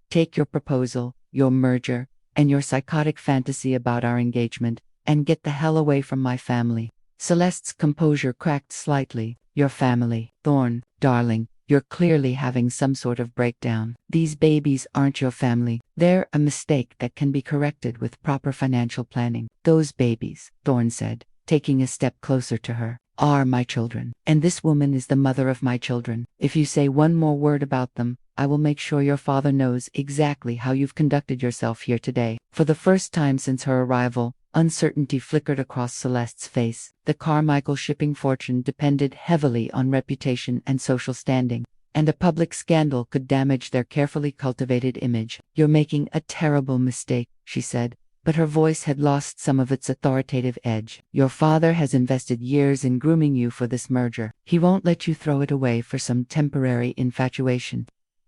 Take your proposal, your merger, and your psychotic fantasy about our engagement, and get the hell away from my family. Celeste's composure cracked slightly. Your family, Thorne, darling. You're clearly having some sort of breakdown. These babies aren't your family. They're a mistake that can be corrected with proper financial planning. Those babies, Thorne said, taking a step closer to her, are my children. And this woman is the mother of my children. If you say one more word about them, I will make sure your father knows exactly how you've conducted yourself here today. For the first time since her arrival, uncertainty flickered across Celeste's face. The Carmichael shipping fortune depended heavily on reputation and social standing, and a public scandal could damage their carefully cultivated image. You're making a terrible mistake, she said, but her voice had lost some of its authoritative edge. Your father has invested years in grooming you for this merger. He won't let you throw it away for some temporary infatuation.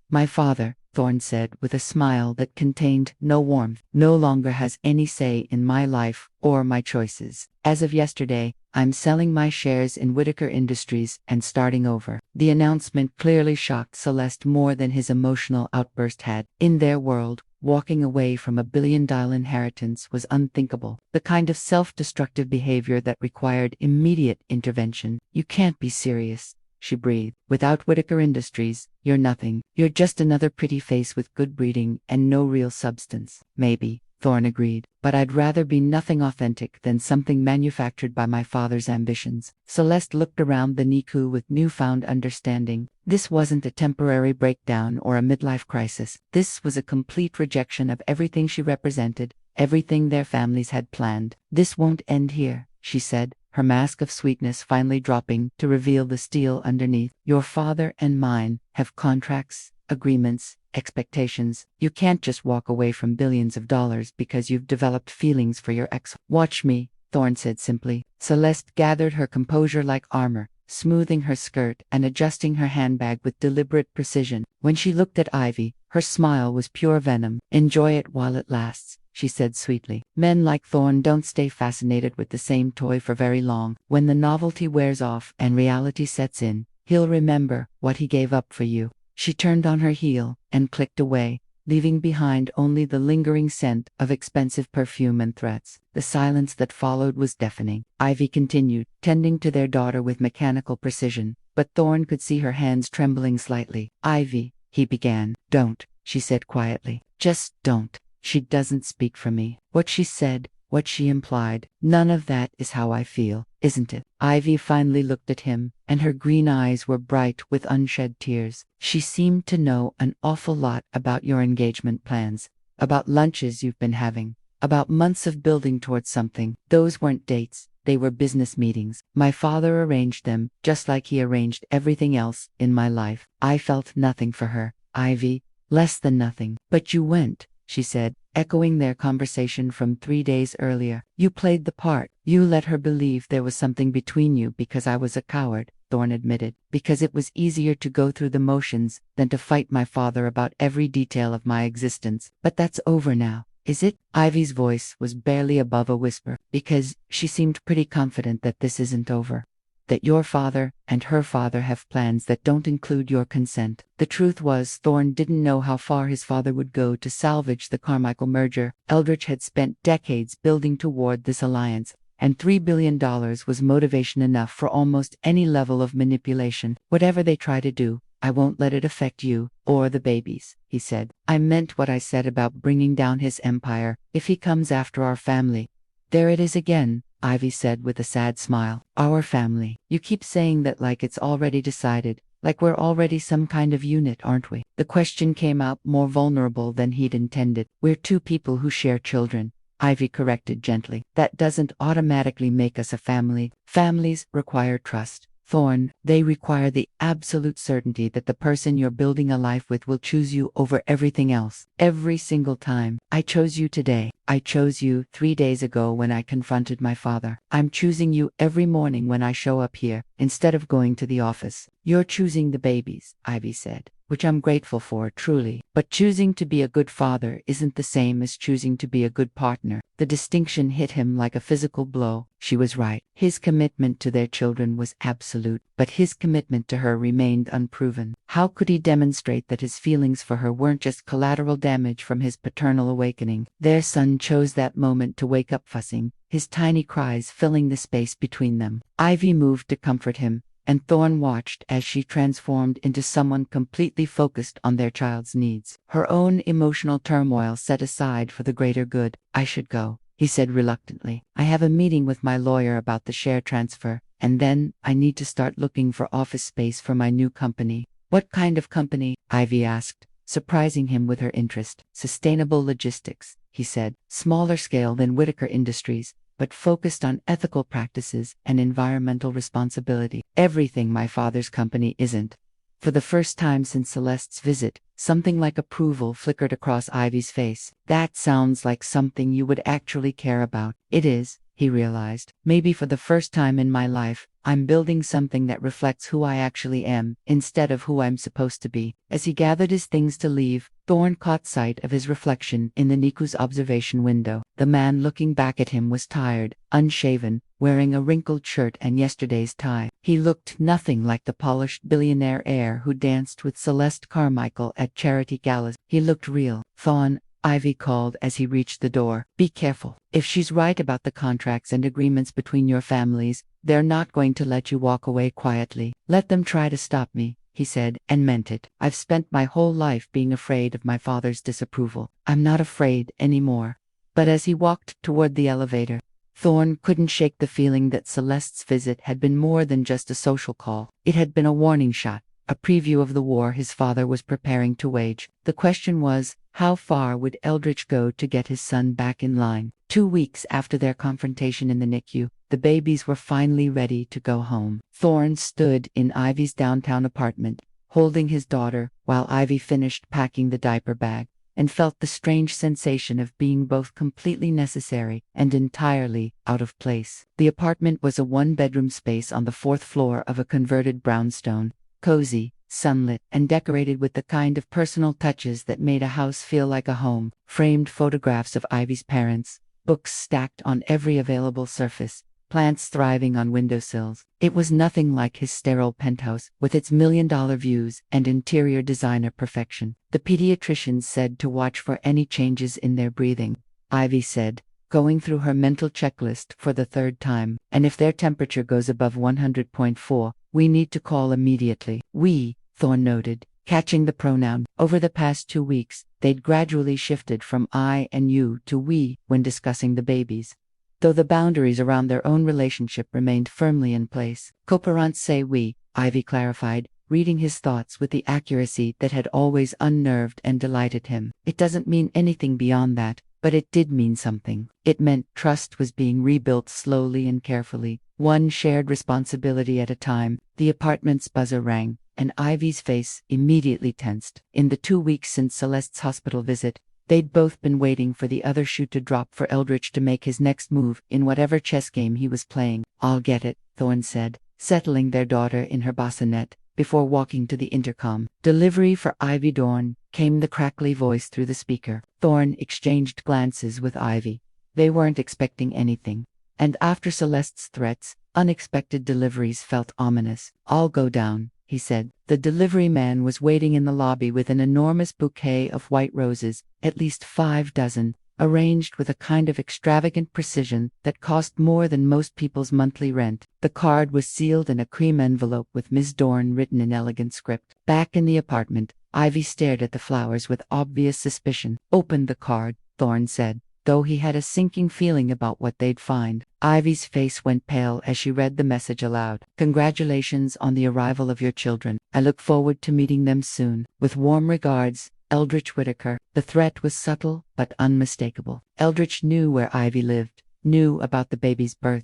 My father, Thorne said with a smile that contained no warmth, no longer has any say in my life or my choices. As of yesterday, I'm selling my shares in Whitaker Industries and starting over. The announcement clearly shocked Celeste more than his emotional outburst had. In their world, walking away from $1 billion inheritance was unthinkable, the kind of self-destructive behavior that required immediate intervention. You can't be serious, she breathed. Without Whitaker Industries, you're nothing. You're just another pretty face with good breeding and no real substance. Maybe, Thorne agreed, but I'd rather be nothing authentic than something manufactured by my father's ambitions. Celeste looked around the NICU with newfound understanding. This wasn't a temporary breakdown or a midlife crisis. This was a complete rejection of everything she represented, everything their families had planned. This won't end here, she said, her mask of sweetness finally dropping to reveal the steel underneath. Your father and mine have contracts, agreements, expectations. You can't just walk away from billions of dollars because you've developed feelings for your ex. Watch me, Thorne said simply. Celeste gathered her composure like armor, smoothing her skirt and adjusting her handbag with deliberate precision. When she looked at Ivy, her smile was pure venom. Enjoy it while it lasts, she said sweetly. Men like Thorne don't stay fascinated with the same toy for very long. When the novelty wears off and reality sets in, he'll remember what he gave up for you. She turned on her heel and clicked away, leaving behind only the lingering scent of expensive perfume and threats. The silence that followed was deafening. Ivy continued, tending to their daughter with mechanical precision, but Thorne could see her hands trembling slightly. Ivy, he began. Don't, she said quietly. Just don't. She doesn't speak for me. What she said, what she implied, none of that is how I feel, isn't it? Ivy finally looked at him, and her green eyes were bright with unshed tears. She seemed to know an awful lot about your engagement plans, about lunches you've been having, about months of building towards something. Those weren't dates, they were business meetings. My father arranged them, just like he arranged everything else in my life. I felt nothing for her, Ivy, less than nothing. But you went, she said, echoing their conversation from 3 days earlier. You played the part. You let her believe there was something between you because I was a coward, Thorne admitted, because it was easier to go through the motions than to fight my father about every detail of my existence. But that's over now, is it? Ivy's voice was barely above a whisper, because she seemed pretty confident that this isn't over. That your father and her father have plans that don't include your consent. The truth was, Thorne didn't know how far his father would go to salvage the Carmichael merger. Eldridge had spent decades building toward this alliance, and $3 billion was motivation enough for almost any level of manipulation. Whatever they try to do, I won't let it affect you or the babies, he said. I meant what I said about bringing down his empire if he comes after our family. There it is again, Ivy said with a sad smile. Our family. You keep saying that like it's already decided, like we're already some kind of unit, aren't we? The question came out more vulnerable than he'd intended. We're two people who share children, Ivy corrected gently. That doesn't automatically make us a family. Families require trust. Thorne, they require the absolute certainty that the person you're building a life with will choose you over everything else. Every single time. I chose you today. I chose you 3 days ago when I confronted my father. I'm choosing you every morning when I show up here, instead of going to the office. You're choosing the babies, Ivy said, which I'm grateful for, truly. But choosing to be a good father isn't the same as choosing to be a good partner. The distinction hit him like a physical blow. She was right. His commitment to their children was absolute, but his commitment to her remained unproven. How could he demonstrate that his feelings for her weren't just collateral damage from his paternal awakening? Their son chose that moment to wake up fussing, his tiny cries filling the space between them. Ivy moved to comfort him, and Thorne watched as she transformed into someone completely focused on their child's needs. Her own emotional turmoil set aside for the greater good. I should go, he said reluctantly. I have a meeting with my lawyer about the share transfer, and then I need to start looking for office space for my new company. What kind of company? Ivy asked, surprising him with her interest. Sustainable logistics, he said. Smaller scale than Whitaker Industries, but focused on ethical practices and environmental responsibility. Everything my father's company isn't. For the first time since Celeste's visit, something like approval flickered across Ivy's face. That sounds like something you would actually care about. It is, he realized. Maybe for the first time in my life, I'm building something that reflects who I actually am, instead of who I'm supposed to be. As he gathered his things to leave, Thorne caught sight of his reflection in the NICU's observation window. The man looking back at him was tired, unshaven, wearing a wrinkled shirt and yesterday's tie. He looked nothing like the polished billionaire heir who danced with Celeste Carmichael at charity galas. He looked real. Thorne, Ivy called as he reached the door. Be careful. If she's right about the contracts and agreements between your families, they're not going to let you walk away quietly. Let them try to stop me, he said, and meant it. I've spent my whole life being afraid of my father's disapproval. I'm not afraid anymore. But as he walked toward the elevator, Thorne couldn't shake the feeling that Celeste's visit had been more than just a social call. It had been a warning shot, a preview of the war his father was preparing to wage. The question was, how far would Eldridge go to get his son back in line? 2 weeks after their confrontation in the NICU, the babies were finally ready to go home. Thorne stood in Ivy's downtown apartment, holding his daughter, while Ivy finished packing the diaper bag, and felt the strange sensation of being both completely necessary and entirely out of place. The apartment was a one-bedroom space on the fourth floor of a converted brownstone, cozy, sunlit, and decorated with the kind of personal touches that made a house feel like a home. Framed photographs of Ivy's parents, books stacked on every available surface, plants thriving on windowsills. It was nothing like his sterile penthouse, with its million-dollar views and interior designer perfection. The pediatrician said to watch for any changes in their breathing, Ivy said, going through her mental checklist for the third time. And if their temperature goes above 100.4, we need to call immediately. We, Thorne noted, catching the pronoun. Over the past 2 weeks, they'd gradually shifted from I and you to we when discussing the babies, though the boundaries around their own relationship remained firmly in place. Coparents say we, Ivy clarified, reading his thoughts with the accuracy that had always unnerved and delighted him. It doesn't mean anything beyond that, but it did mean something. It meant trust was being rebuilt slowly and carefully, one shared responsibility at a time. The apartment's buzzer rang, and Ivy's face immediately tensed. In the 2 weeks since Celeste's hospital visit, they'd both been waiting for the other shoe to drop for Eldritch to make his next move in whatever chess game he was playing. I'll get it, Thorne said, settling their daughter in her bassinet, before walking to the intercom. Delivery for Ivy Dorn, came the crackly voice through the speaker. Thorne exchanged glances with Ivy. They weren't expecting anything, and after Celeste's threats, unexpected deliveries felt ominous. I'll go down, he said. The delivery man was waiting in the lobby with an enormous bouquet of white roses, at least 5 dozen, arranged with a kind of extravagant precision that cost more than most people's monthly rent. The card was sealed in a cream envelope with Ms. Dorn written in elegant script. Back in the apartment, Ivy stared at the flowers with obvious suspicion. Opened the card, Thorne said, though he had a sinking feeling about what they'd find. Ivy's face went pale as she read the message aloud. Congratulations on the arrival of your children. I look forward to meeting them soon. With warm regards, Eldritch Whitaker. The threat was subtle but unmistakable. Eldritch knew where Ivy lived, knew about the baby's birth,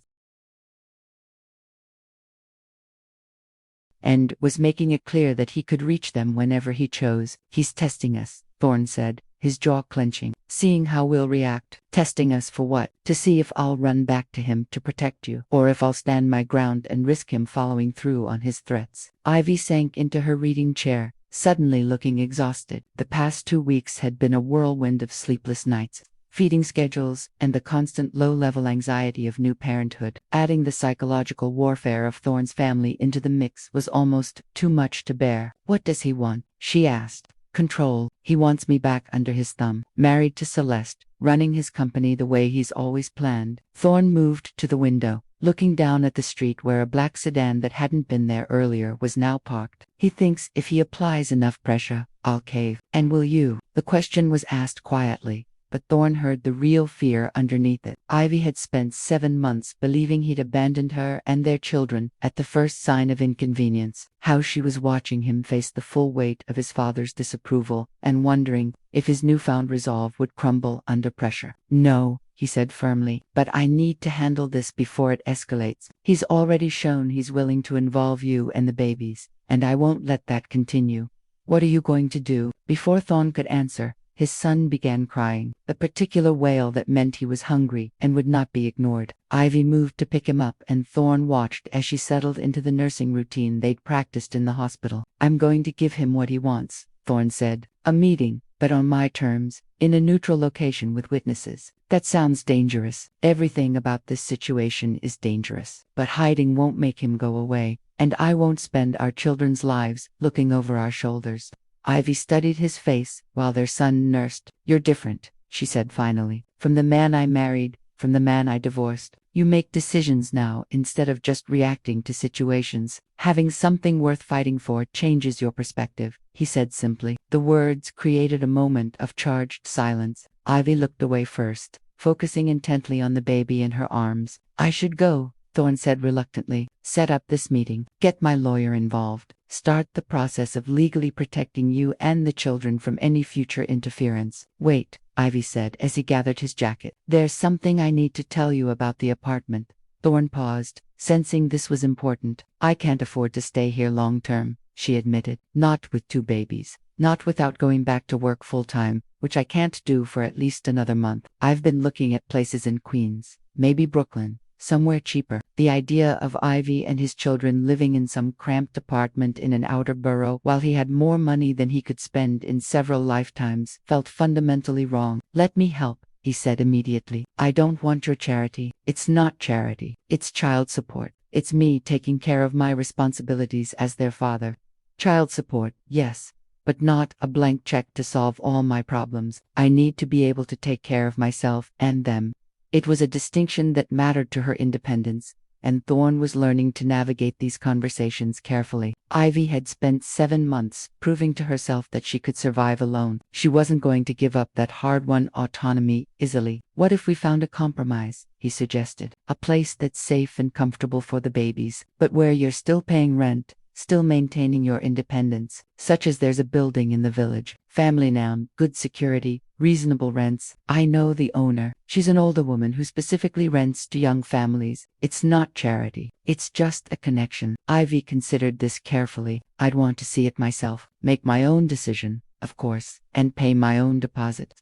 and was making it clear that he could reach them whenever he chose. He's testing us, Thorne said, his jaw clenching, seeing how we'll react. Testing us for what? To see if I'll run back to him to protect you, or if I'll stand my ground and risk him following through on his threats. Ivy sank into her reading chair, suddenly looking exhausted. The past 2 weeks had been a whirlwind of sleepless nights, feeding schedules, and the constant low-level anxiety of new parenthood. Adding the psychological warfare of Thorne's family into the mix was almost too much to bear. What does he want? She asked. Control. He wants me back under his thumb, married to Celeste, running his company the way he's always planned. Thorne moved to the window, looking down at the street where a black sedan that hadn't been there earlier was now parked. He thinks if he applies enough pressure, I'll cave. And will you? The question was asked quietly, but Thorne heard the real fear underneath it. Ivy had spent 7 months believing he'd abandoned her and their children at the first sign of inconvenience. How she was watching him face the full weight of his father's disapproval and wondering if his newfound resolve would crumble under pressure. No, he said firmly, but I need to handle this before it escalates. He's already shown he's willing to involve you and the babies, and I won't let that continue. What are you going to do? Before Thorne could answer, his son began crying, a particular wail that meant he was hungry and would not be ignored. Ivy moved to pick him up, and Thorne watched as she settled into the nursing routine they'd practiced in the hospital. I'm going to give him what he wants, Thorne said. A meeting, but on my terms, in a neutral location with witnesses. That sounds dangerous. Everything about this situation is dangerous. But hiding won't make him go away, and I won't spend our children's lives looking over our shoulders. Ivy studied his face while their son nursed. You're different, she said finally. From the man I married, from the man I divorced. You make decisions now instead of just reacting to situations. Having something worth fighting for changes your perspective, he said simply. The words created a moment of charged silence. Ivy looked away first, focusing intently on the baby in her arms. I should go, Thorne said reluctantly. Set up this meeting. Get my lawyer involved. Start the process of legally protecting you and the children from any future interference. Wait, Ivy said as he gathered his jacket. There's something I need to tell you about the apartment. Thorne paused, sensing this was important. I can't afford to stay here long term. she admitted. Not with 2 babies. Not without going back to work full-time, which I can't do for at least another month. I've been looking at places in Queens, maybe Brooklyn, somewhere cheaper. The idea of Ivy and his children living in some cramped apartment in an outer borough while he had more money than he could spend in several lifetimes felt fundamentally wrong. Let me help, he said immediately. I don't want your charity. It's not charity. It's child support. It's me taking care of my responsibilities as their father. Child support, yes, but not a blank check to solve all my problems. I need to be able to take care of myself and them. It was a distinction that mattered to her independence, and Thorne was learning to navigate these conversations carefully. Ivy had spent 7 months proving to herself that she could survive alone. She wasn't going to give up that hard-won autonomy easily. What if we found a compromise, he suggested. A place that's safe and comfortable for the babies, but where you're still paying rent, still maintaining your independence, such as there's a building in the village, family noun, good security, reasonable rents. I know the owner. She's an older woman who specifically rents to young families. It's not charity. It's just a connection. Ivy considered this carefully. I'd want to see it myself, make my own decision, of course, and pay my own deposit.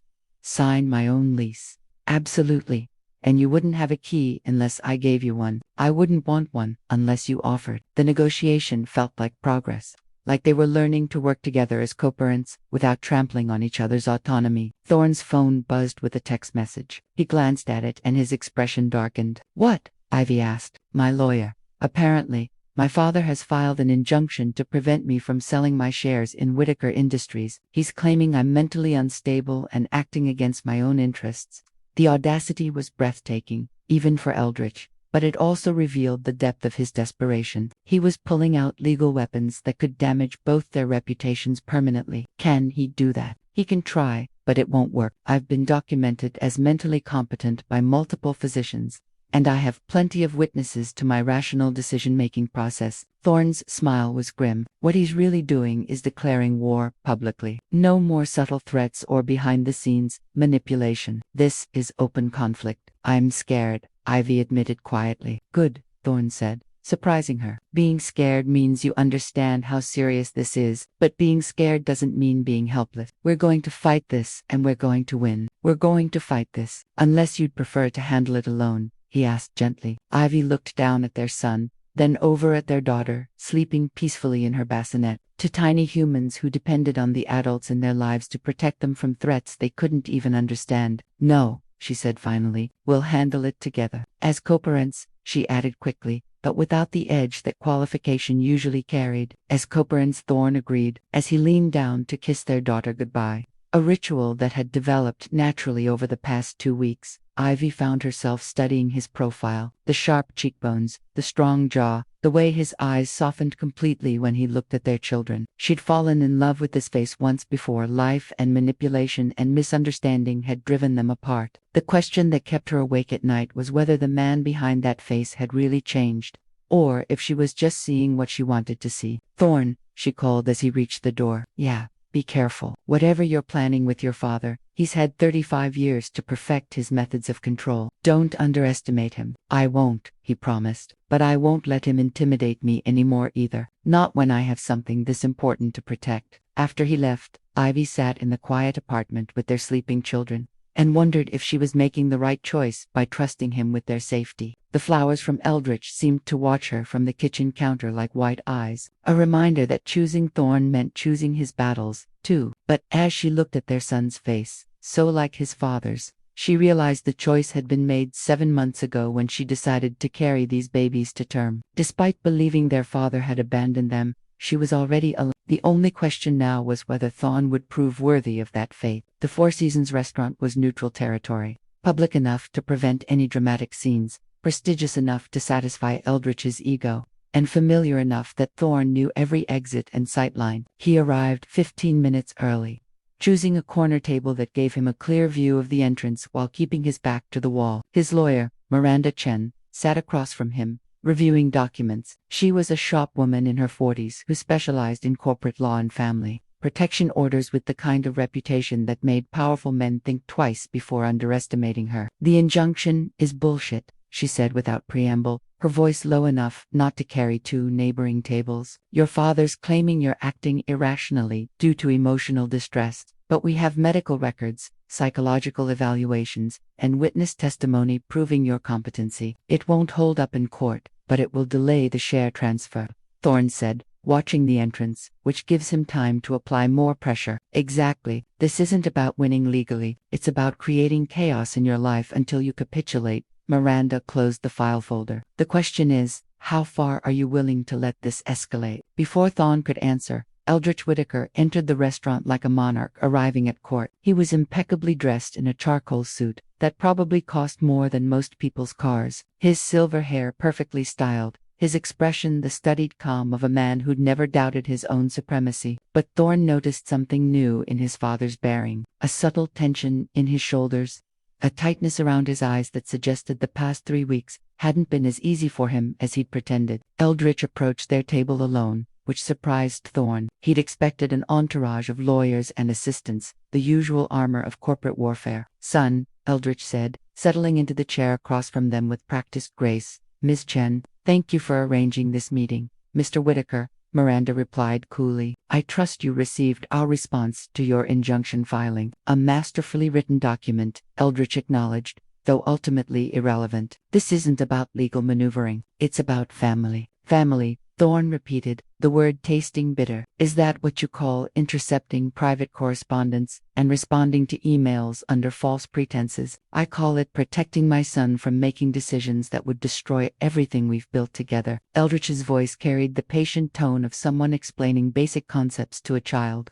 Sign my own lease. Absolutely. And you wouldn't have a key unless I gave you one. I wouldn't want one unless you offered. The negotiation felt like progress, like they were learning to work together as co-parents without trampling on each other's autonomy. Thorne's phone buzzed with a text message. He glanced at it and his expression darkened. What? Ivy asked. My lawyer. Apparently, my father has filed an injunction to prevent me from selling my shares in Whitaker Industries. He's claiming I'm mentally unstable and acting against my own interests. The audacity was breathtaking, even for Eldritch, but it also revealed the depth of his desperation. He was pulling out legal weapons that could damage both their reputations permanently. Can he do that? He can try, but it won't work. I've been documented as mentally competent by multiple physicians, and I have plenty of witnesses to my rational decision-making process. Thorne's smile was grim. What he's really doing is declaring war publicly. No more subtle threats or behind-the-scenes manipulation. This is open conflict. I'm scared, Ivy admitted quietly. Good, Thorne said, surprising her. Being scared means you understand how serious this is, but being scared doesn't mean being helpless. We're going to fight this, and we're going to win. We're going to fight this. Unless you'd prefer to handle it alone, he asked gently. Ivy looked down at their son, then over at their daughter, sleeping peacefully in her bassinet. To tiny humans who depended on the adults in their lives to protect them from threats they couldn't even understand. No, she said finally, we'll handle it together. As co-parents, she added quickly, but without the edge that qualification usually carried. As co-parents, Thorne agreed, as he leaned down to kiss their daughter goodbye. A ritual that had developed naturally over the past 2 weeks. Ivy found herself studying his profile, the sharp cheekbones, the strong jaw, the way his eyes softened completely when he looked at their children. She'd fallen in love with this face once before. Life and manipulation and misunderstanding had driven them apart. The question that kept her awake at night was whether the man behind that face had really changed, or if she was just seeing what she wanted to see. Thorne, she called as he reached the door. Yeah. Be careful. Whatever you're planning with your father, he's had 35 years to perfect his methods of control. Don't underestimate him. I won't, he promised. But I won't let him intimidate me anymore either. Not when I have something this important to protect. After he left, Ivy sat in the quiet apartment with their sleeping children, and wondered if she was making the right choice by trusting him with their safety. The flowers from Eldritch seemed to watch her from the kitchen counter like white eyes, a reminder that choosing Thorne meant choosing his battles, too. But as she looked at their son's face, so like his father's, she realized the choice had been made 7 months ago when she decided to carry these babies to term. Despite believing their father had abandoned them, she was already alone. The only question now was whether Thorne would prove worthy of that faith. The Four Seasons restaurant was neutral territory, public enough to prevent any dramatic scenes, prestigious enough to satisfy Eldritch's ego, and familiar enough that Thorne knew every exit and sightline. He arrived 15 minutes early, choosing a corner table that gave him a clear view of the entrance while keeping his back to the wall. His lawyer, Miranda Chen, sat across from him, reviewing documents. She was a shopwoman in her 40s who specialized in corporate law and family protection orders with the kind of reputation that made powerful men think twice before underestimating her. The injunction is bullshit, she said without preamble, her voice low enough not to carry two neighboring tables. Your father's claiming you're acting irrationally due to emotional distress, but we have medical records, psychological evaluations, and witness testimony proving your competency. It won't hold up in court, but it will delay the share transfer, Thorne said, watching the entrance, which gives him time to apply more pressure. Exactly. This isn't about winning legally, it's about creating chaos in your life until you capitulate. Miranda closed the file folder. The question is, how far are you willing to let this escalate? Before Thorne could answer, Eldridge Whittaker entered the restaurant like a monarch arriving at court. He was impeccably dressed in a charcoal suit that probably cost more than most people's cars, his silver hair perfectly styled, his expression the studied calm of a man who'd never doubted his own supremacy. But Thorne noticed something new in his father's bearing, a subtle tension in his shoulders, a tightness around his eyes that suggested the past 3 weeks hadn't been as easy for him as he'd pretended. Eldridge approached their table alone, which surprised Thorne. He'd expected an entourage of lawyers and assistants, the usual armor of corporate warfare. "Son," Eldridge said, settling into the chair across from them with practiced grace. "Ms. Chen, thank you for arranging this meeting." "Mr. Whittaker," Miranda replied coolly, "I trust you received our response to your injunction filing." "A masterfully written document," Eldridge acknowledged, though ultimately irrelevant. "This isn't about legal maneuvering, it's about family." "Family," Thorne repeated, the word tasting bitter. "Is that what you call intercepting private correspondence and responding to emails under false pretenses? I call it protecting my son from making decisions that would destroy everything we've built together." Eldridge's voice carried the patient tone of someone explaining basic concepts to a child.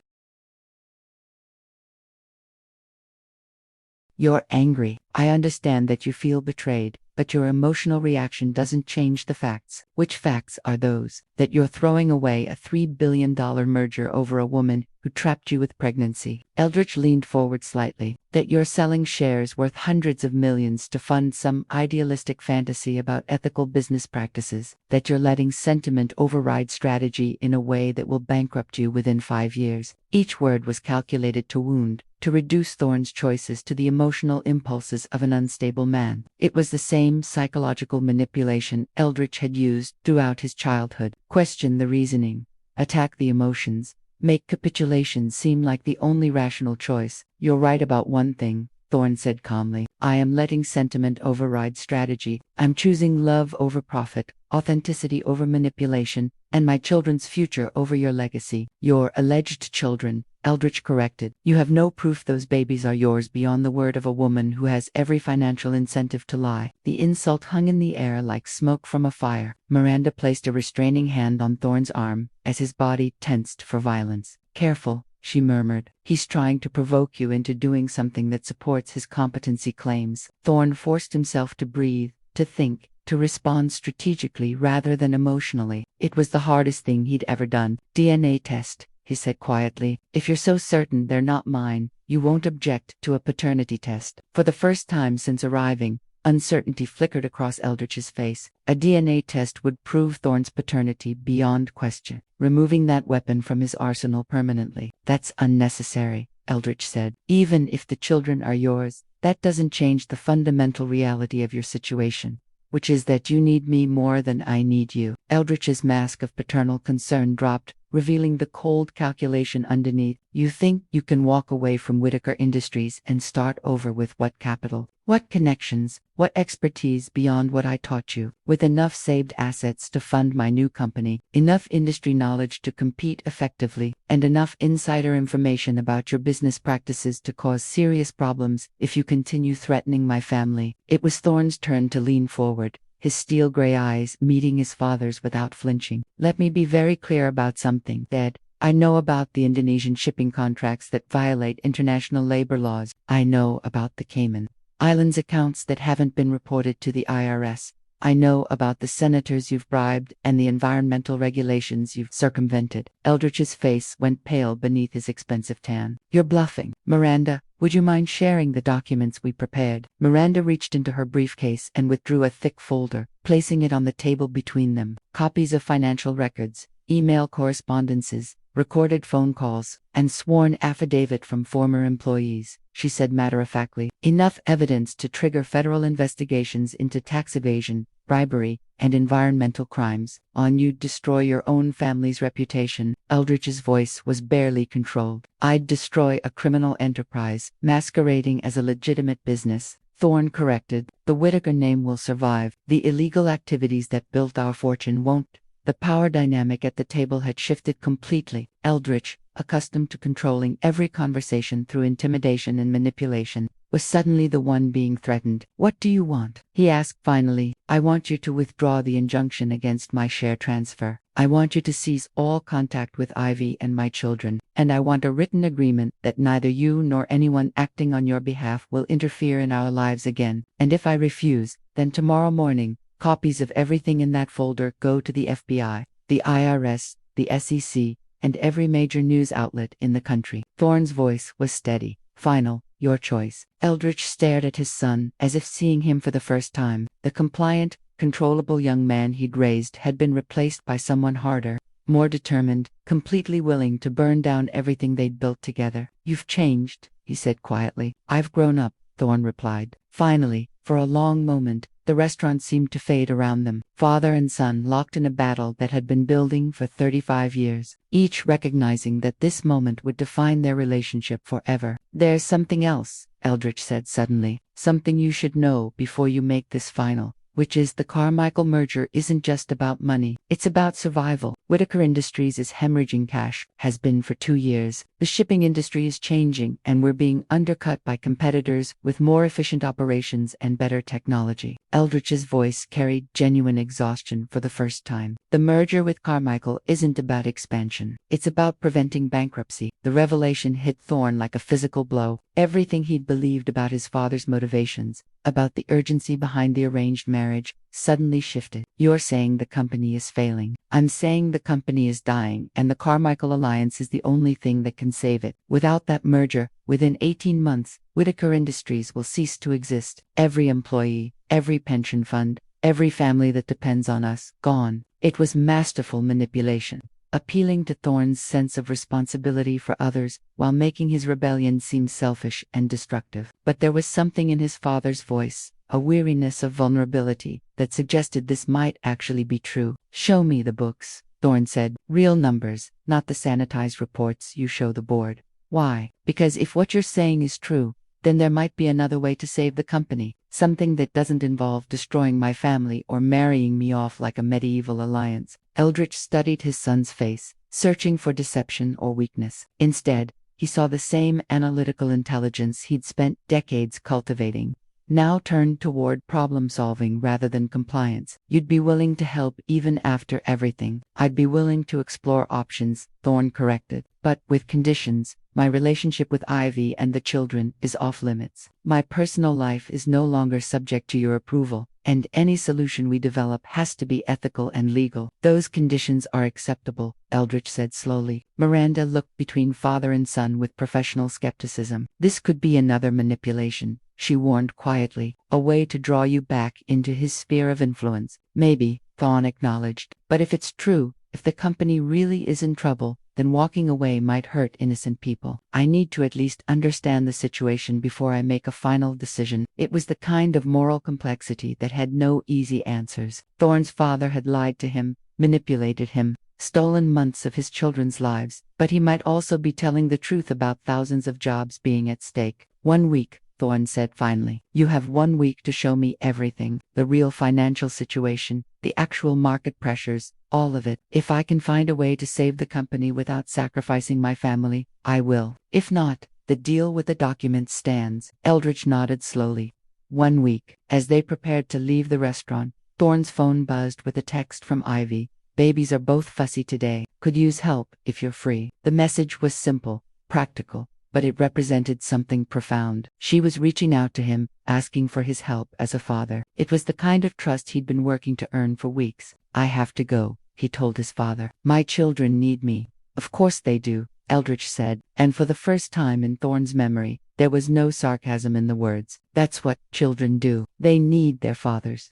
"You're angry. I understand that you feel betrayed, but your emotional reaction doesn't change the facts." "Which facts are those?" "That you're throwing away a $3 billion merger over a woman who trapped you with pregnancy." Eldridge leaned forward slightly. "That you're selling shares worth hundreds of millions to fund some idealistic fantasy about ethical business practices. That you're letting sentiment override strategy in a way that will bankrupt you within 5 years." Each word was calculated to wound, to reduce Thorne's choices to the emotional impulses of an unstable man. It was the same psychological manipulation Eldridge had used throughout his childhood. Question the reasoning, attack the emotions, make capitulation seem like the only rational choice. "You're right about one thing," Thorne said calmly. "I am letting sentiment override strategy. I'm choosing love over profit, authenticity over manipulation, and my children's future over your legacy." "Your alleged children," Eldridge corrected. "You have no proof those babies are yours beyond the word of a woman who has every financial incentive to lie." The insult hung in the air like smoke from a fire. Miranda placed a restraining hand on Thorne's arm as his body tensed for violence. "Careful," she murmured. "He's trying to provoke you into doing something that supports his competency claims." Thorne forced himself to breathe, to think, to respond strategically rather than emotionally. It was the hardest thing he'd ever done. "DNA test," he said quietly. "If you're so certain they're not mine, you won't object to a paternity test." For the first time since arriving, uncertainty flickered across Eldridge's face. A DNA test would prove Thorne's paternity beyond question, removing that weapon from his arsenal permanently. "That's unnecessary," Eldridge said. "Even if the children are yours, that doesn't change the fundamental reality of your situation, which is that you need me more than I need you." Eldridge's mask of paternal concern dropped, revealing the cold calculation underneath. "You think you can walk away from Whittaker Industries and start over with what capital? What connections? What expertise beyond what I taught you? With enough saved assets to fund my new company, enough industry knowledge to compete effectively, and enough insider information about your business practices to cause serious problems if you continue threatening my family." It was Thorne's turn to lean forward, his steel gray eyes meeting his father's without flinching. "Let me be very clear about something, Dad. I know about the Indonesian shipping contracts that violate international labor laws. I know about the Cayman Islands accounts that haven't been reported to the IRS. I know about the senators you've bribed and the environmental regulations you've circumvented." Eldridge's face went pale beneath his expensive tan. "You're bluffing." "Miranda, would you mind sharing the documents we prepared?" Miranda reached into her briefcase and withdrew a thick folder, placing it on the table between them. "Copies of financial records, email correspondences, recorded phone calls, and sworn affidavit from former employees," she said matter-of-factly. "Enough evidence to trigger federal investigations into tax evasion, bribery, and environmental crimes. On you'd destroy your own family's reputation. Eldridge's voice was barely controlled. I'd destroy a criminal enterprise, masquerading as a legitimate business. Thorne corrected. The Whitaker name will survive. The illegal activities that built our fortune won't. The power dynamic at the table had shifted completely. Eldridge, accustomed to controlling every conversation through intimidation and manipulation, was suddenly the one being threatened. "What do you want?" he asked finally. "I want you to withdraw the injunction against my share transfer. I want you to cease all contact with Ivy and my children, and I want a written agreement that neither you nor anyone acting on your behalf will interfere in our lives again. And if I refuse, then tomorrow morning, copies of everything in that folder go to the FBI, the IRS, the SEC, and every major news outlet in the country." Thorne's voice was steady, final. "Your choice." Eldridge stared at his son, as if seeing him for the first time. The compliant, controllable young man he'd raised had been replaced by someone harder, more determined, completely willing to burn down everything they'd built together. "You've changed," he said quietly. "I've grown up," Thorne replied. Finally, for a long moment, the restaurant seemed to fade around them, father and son locked in a battle that had been building for 35 years, each recognizing that this moment would define their relationship forever. "There's something else," Eldridge said suddenly, "something you should know before you make this final, which is the Carmichael merger isn't just about money. It's about survival. Whitaker Industries is hemorrhaging cash, has been for 2 years. The shipping industry is changing, and we're being undercut by competitors with more efficient operations and better technology." Eldridge's voice carried genuine exhaustion for the first time. "The merger with Carmichael isn't about expansion. It's about preventing bankruptcy." The revelation hit Thorne like a physical blow. Everything he'd believed about his father's motivations, about the urgency behind the arranged marriage, suddenly shifted. "You're saying the company is failing. I'm saying the company is dying, and the Carmichael Alliance is the only thing that can save it. Without that merger, within 18 months, Whitaker Industries will cease to exist. Every employee, every pension fund, every family that depends on us, gone." It was masterful manipulation, appealing to Thorne's sense of responsibility for others while making his rebellion seem selfish and destructive. But there was something in his father's voice, a weariness of vulnerability, that suggested this might actually be true. "Show me the books," Thorne said. "Real numbers, not the sanitized reports you show the board." "Why?" "Because if what you're saying is true, then there might be another way to save the company, something that doesn't involve destroying my family or marrying me off like a medieval alliance." Eldridge studied his son's face, searching for deception or weakness. Instead, he saw the same analytical intelligence he'd spent decades cultivating, now turned toward problem-solving rather than compliance. "You'd be willing to help even after everything." "I'd be willing to explore options," Thorne corrected, "but with conditions. My relationship with Ivy and the children is off limits. My personal life is no longer subject to your approval, and any solution we develop has to be ethical and legal." "Those conditions are acceptable," Eldridge said slowly. Miranda looked between father and son with professional skepticism. "This could be another manipulation," she warned quietly, "a way to draw you back into his sphere of influence." "Maybe," Thorne acknowledged, "but if it's true, if the company really is in trouble, then walking away might hurt innocent people. I need to at least understand the situation before I make a final decision." It was the kind of moral complexity that had no easy answers. Thorne's father had lied to him, manipulated him, stolen months of his children's lives, but he might also be telling the truth about thousands of jobs being at stake. "1 week," Thorne said finally. "You have 1 week to show me everything, the real financial situation, the actual market pressures, all of it. If I can find a way to save the company without sacrificing my family, I will. If not, the deal with the document stands." Eldridge nodded slowly. 1 week. As they prepared to leave the restaurant, Thorne's phone buzzed with a text from Ivy. "Babies are both fussy today. Could use help if you're free." The message was simple, practical, but it represented something profound. She was reaching out to him, asking for his help as a father. It was the kind of trust he'd been working to earn for weeks. "I have to go," he told his father. "My children need me." "Of course they do," Eldridge said, and for the first time in Thorne's memory, there was no sarcasm in the words. "That's what children do. They need their fathers."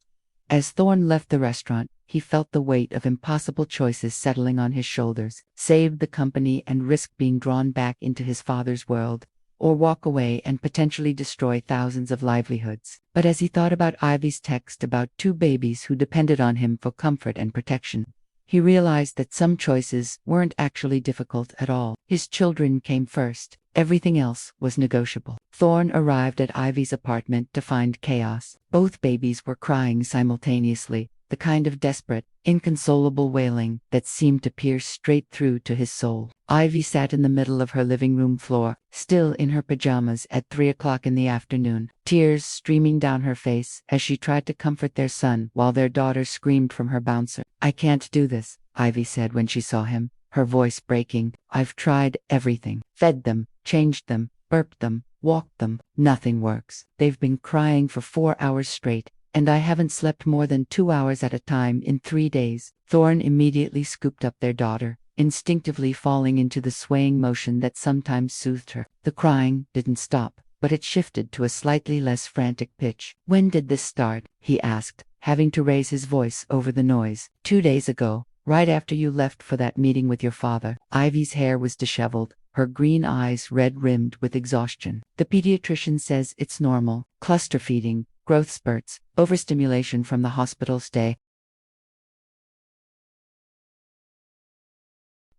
As Thorne left the restaurant, he felt the weight of impossible choices settling on his shoulders. Save the company and risk being drawn back into his father's world, or walk away and potentially destroy thousands of livelihoods. But as he thought about Ivy's text about 2 babies who depended on him for comfort and protection, he realized that some choices weren't actually difficult at all. His children came first. Everything else was negotiable. Thorne arrived at Ivy's apartment to find chaos. Both babies were crying simultaneously, the kind of desperate, inconsolable wailing that seemed to pierce straight through to his soul. Ivy sat in the middle of her living room floor, still in her pajamas at 3 o'clock in the afternoon, tears streaming down her face as she tried to comfort their son while their daughter screamed from her bouncer. "I can't do this," Ivy said when she saw him, her voice breaking. "I've tried everything. Fed them, changed them, burped them, walked them. Nothing works. They've been crying for 4 hours straight, and I haven't slept more than 2 hours at a time in 3 days." Thorne immediately scooped up their daughter, instinctively falling into the swaying motion that sometimes soothed her. The crying didn't stop, but it shifted to a slightly less frantic pitch. "When did this start?" he asked, having to raise his voice over the noise. "2 days ago, right after you left for that meeting with your father." Ivy's hair was disheveled, her green eyes red-rimmed with exhaustion. "The pediatrician says it's normal. Cluster feeding, growth spurts, overstimulation from the hospital stay.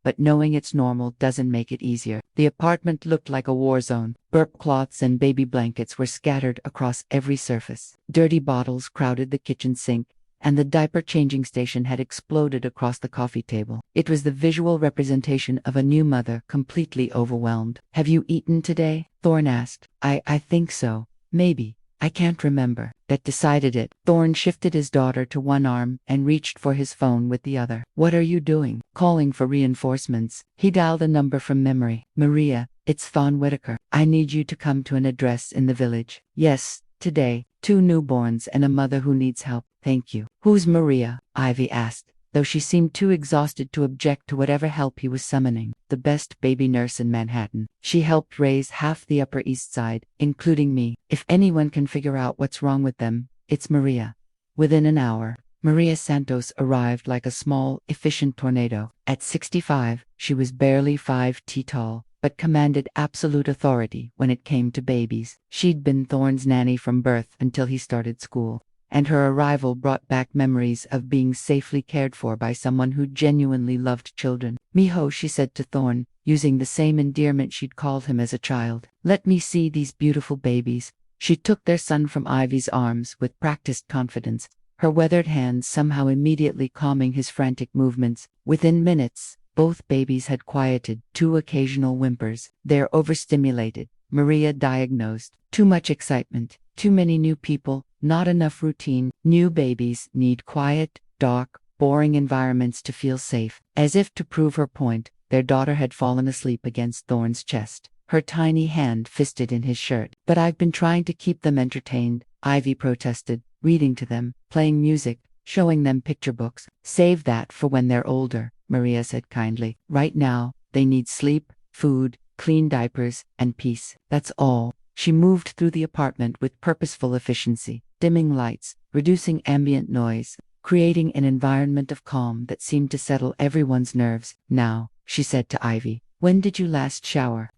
But knowing it's normal doesn't make it easier." The apartment looked like a war zone. Burp cloths and baby blankets were scattered across every surface. Dirty bottles crowded the kitchen sink, and the diaper changing station had exploded across the coffee table. It was the visual representation of a new mother completely overwhelmed. "Have you eaten today?" Thorne asked. I think so. Maybe. I can't remember." That decided it. Thorne shifted his daughter to one arm and reached for his phone with the other. "What are you doing?" "Calling for reinforcements." He dialed a number from memory. "Maria, it's Thorne Whitaker. I need you to come to an address in the village." "Yes, today. 2 newborns and a mother who needs help." "Thank you." "Who's Maria?" Ivy asked, though she seemed too exhausted to object to whatever help he was summoning. "The best baby nurse in Manhattan. She helped raise half the Upper East Side, including me. If anyone can figure out what's wrong with them, it's Maria." Within an hour, Maria Santos arrived like a small, efficient tornado. At 65, she was barely 5 feet tall, but commanded absolute authority when it came to babies. She'd been Thorne's nanny from birth until he started school, and her arrival brought back memories of being safely cared for by someone who genuinely loved children. "Mijo," she said to Thorne, using the same endearment she'd called him as a child. "Let me see these beautiful babies." She took their son from Ivy's arms with practiced confidence, her weathered hands somehow immediately calming his frantic movements. Within minutes, both babies had quieted, 2 occasional whimpers. "They're overstimulated," Maria diagnosed. "Too much excitement, too many new people, not enough routine. New babies need quiet, dark, boring environments to feel safe." As if to prove her point, their daughter had fallen asleep against Thorne's chest, her tiny hand fisted in his shirt. "But I've been trying to keep them entertained," Ivy protested, "reading to them, playing music, showing them picture books." "Save that for when they're older," Maria said kindly. "Right now, they need sleep, food, clean diapers, and peace. That's all." She moved through the apartment with purposeful efficiency, dimming lights, reducing ambient noise, creating an environment of calm that seemed to settle everyone's nerves. "Now," she said to Ivy, "when did you last shower?"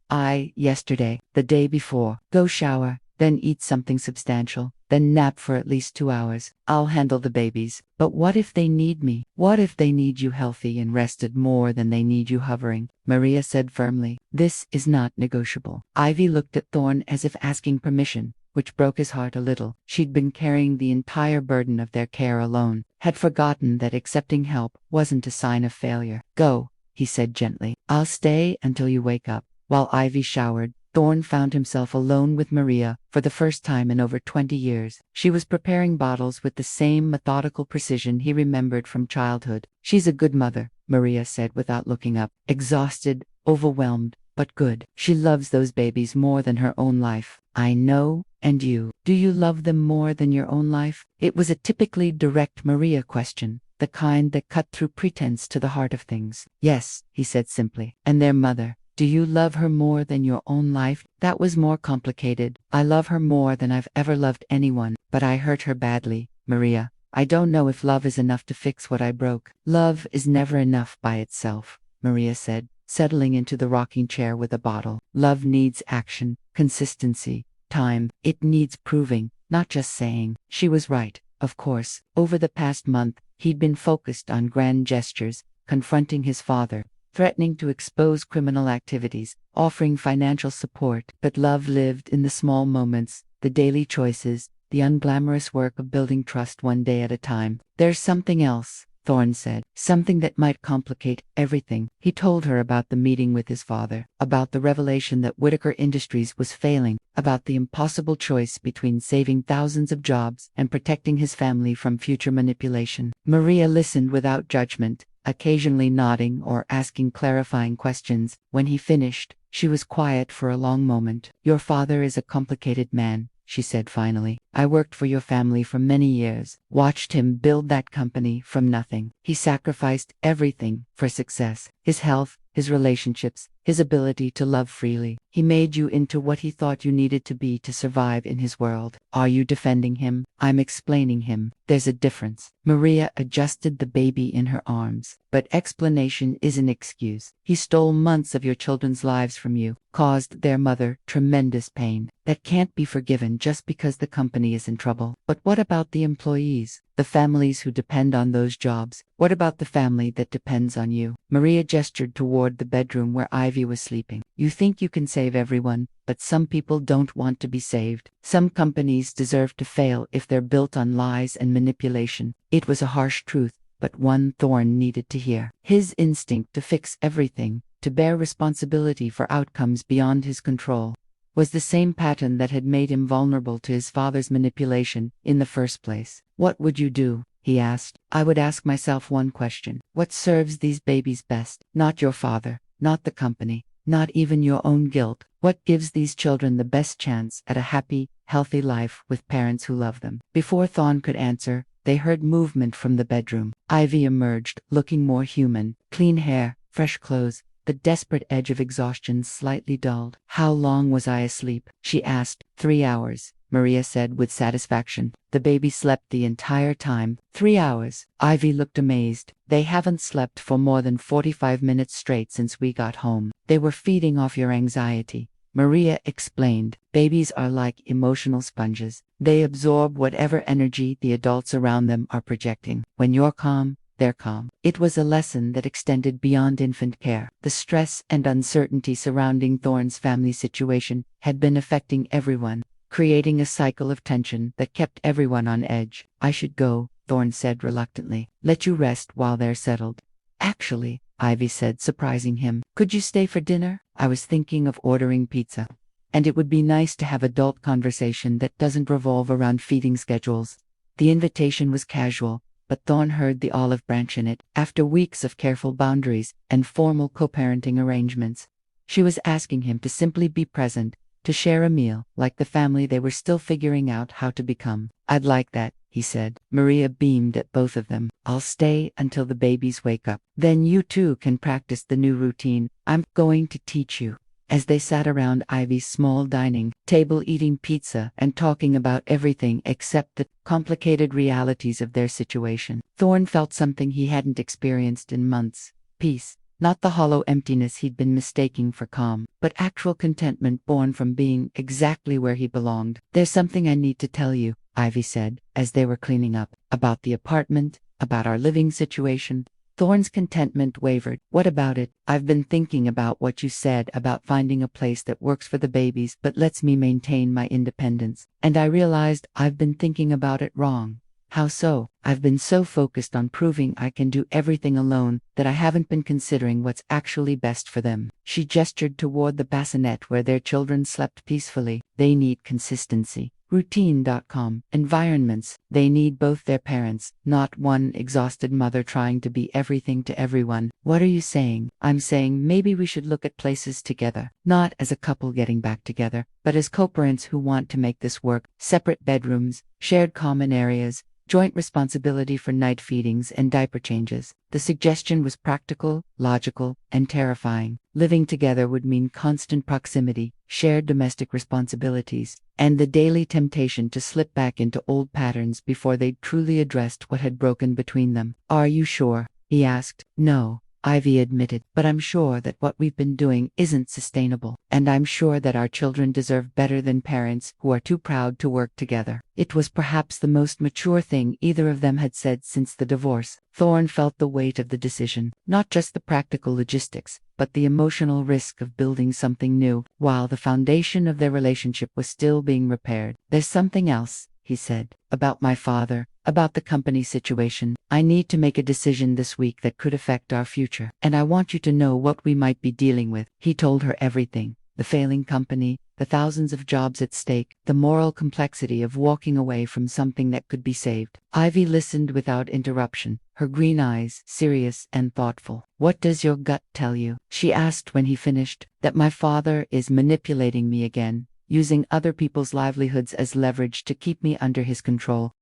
Yesterday. The day before." "Go shower, then eat something substantial, then nap for at least 2 hours. I'll handle the babies." "But what if they need me? What if they need you healthy and rested more than they need you hovering?" Maria said firmly. "This is not negotiable." Ivy looked at Thorne as if asking permission, which broke his heart a little. She'd been carrying the entire burden of their care alone, had forgotten that accepting help wasn't a sign of failure. "Go," he said gently. "I'll stay until you wake up." While Ivy showered, Thorne found himself alone with Maria for the first time in over 20 years. She was preparing bottles with the same methodical precision he remembered from childhood. "She's a good mother," Maria said without looking up. "Exhausted, overwhelmed, but good. She loves those babies more than her own life." "I know, and you? Do you love them more than your own life?" It was a typically direct Maria question, the kind that cut through pretense to the heart of things. "Yes," he said simply. "And their mother? Do you love her more than your own life?" "That was more complicated. I love her more than I've ever loved anyone, but I hurt her badly, Maria. I don't know if love is enough to fix what I broke." "Love is never enough by itself," Maria said, settling into the rocking chair with a bottle. Love needs action, consistency, time. It needs proving, not just saying. She was right, of course. Over the past month, he'd been focused on grand gestures, confronting his father, threatening to expose criminal activities, offering financial support. But love lived in the small moments, the daily choices, the unglamorous work of building trust one day at a time. There's something else, Thorne said, something that might complicate everything. He told her about the meeting with his father, about the revelation that Whitaker Industries was failing, about the impossible choice between saving thousands of jobs and protecting his family from future manipulation. Maria listened without judgment, occasionally nodding or asking clarifying questions. When he finished, she was quiet for a long moment. Your father is a complicated man, she said finally. I worked for your family for many years, watched him build that company from nothing. He sacrificed everything for success, his health, his relationships, his ability to love freely. He made you into what he thought you needed to be to survive in his world. Are you defending him? I'm explaining him. There's a difference. Maria adjusted the baby in her arms. But explanation is an excuse. He stole months of your children's lives from you, caused their mother tremendous pain. That can't be forgiven just because the company is in trouble. But what about the employees? The families who depend on those jobs? What about the family that depends on you? Maria gestured toward the bedroom where Ivy was sleeping. You think you can save everyone, but some people don't want to be saved. Some companies deserve to fail if they're built on lies and manipulation. It was a harsh truth, but one Thorne needed to hear. His instinct to fix everything, to bear responsibility for outcomes beyond his control, was the same pattern that had made him vulnerable to his father's manipulation in the first place. What would you do? He asked. I would ask myself one question. What serves these babies best? Not your father, not the company, not even your own guilt. What gives these children the best chance at a happy, healthy life with parents who love them? Before Thorne could answer, they heard movement from the bedroom. Ivy emerged, looking more human. Clean hair, fresh clothes, the desperate edge of exhaustion slightly dulled. How long was I asleep? She asked. 3 hours, Maria said with satisfaction. The baby slept the entire time. 3 hours. Ivy looked amazed. They haven't slept for more than 45 minutes straight since we got home. They were feeding off your anxiety, Maria explained. Babies are like emotional sponges. They absorb whatever energy the adults around them are projecting. When you're calm, they're calm. It was a lesson that extended beyond infant care. The stress and uncertainty surrounding Thorne's family situation had been affecting everyone, creating a cycle of tension that kept everyone on edge. I should go, Thorne said reluctantly. Let you rest while they're settled. Actually, Ivy said, surprising him. Could you stay for dinner? I was thinking of ordering pizza. And it would be nice to have adult conversation that doesn't revolve around feeding schedules. The invitation was casual, but Thorne heard the olive branch in it. After weeks of careful boundaries and formal co-parenting arrangements, she was asking him to simply be present, to share a meal, like the family they were still figuring out how to become. I'd like that, he said. Maria beamed at both of them. I'll stay until the babies wake up. Then you too can practice the new routine. I'm going to teach you. As they sat around Ivy's small dining table eating pizza and talking about everything except the complicated realities of their situation, Thorne felt something he hadn't experienced in months. Peace. Not the hollow emptiness he'd been mistaking for calm, but actual contentment born from being exactly where he belonged. There's something I need to tell you, Ivy said, as they were cleaning up. About the apartment, about our living situation. Thorne's contentment wavered. What about it? I've been thinking about what you said about finding a place that works for the babies but lets me maintain my independence. And I realized I've been thinking about it wrong. How so? I've been so focused on proving I can do everything alone that I haven't been considering what's actually best for them. She gestured toward the bassinet where their children slept peacefully. They need consistency. Routine.com. Environments. They need both their parents, not one exhausted mother trying to be everything to everyone. What are you saying? I'm saying maybe we should look at places together. Not as a couple getting back together, but as co-parents who want to make this work. Separate bedrooms, shared common areas, joint responsibility for night feedings and diaper changes. The suggestion was practical, logical, and terrifying. Living together would mean constant proximity, shared domestic responsibilities, and the daily temptation to slip back into old patterns before they'd truly addressed what had broken between them. Are you sure? He asked. No, Ivy admitted, but I'm sure that what we've been doing isn't sustainable, and I'm sure that our children deserve better than parents who are too proud to work together. It was perhaps the most mature thing either of them had said since the divorce. Thorne felt the weight of the decision, not just the practical logistics, but the emotional risk of building something new, while the foundation of their relationship was still being repaired. There's something else, he said, about my father, about the company situation. I need to make a decision this week that could affect our future, and I want you to know what we might be dealing with. He told her everything: the failing company, the thousands of jobs at stake, the moral complexity of walking away from something that could be saved. Ivy listened without interruption, her green eyes serious and thoughtful. What does your gut tell you? She asked when he finished. That my father is manipulating me again, using other people's livelihoods as leverage to keep me under his control.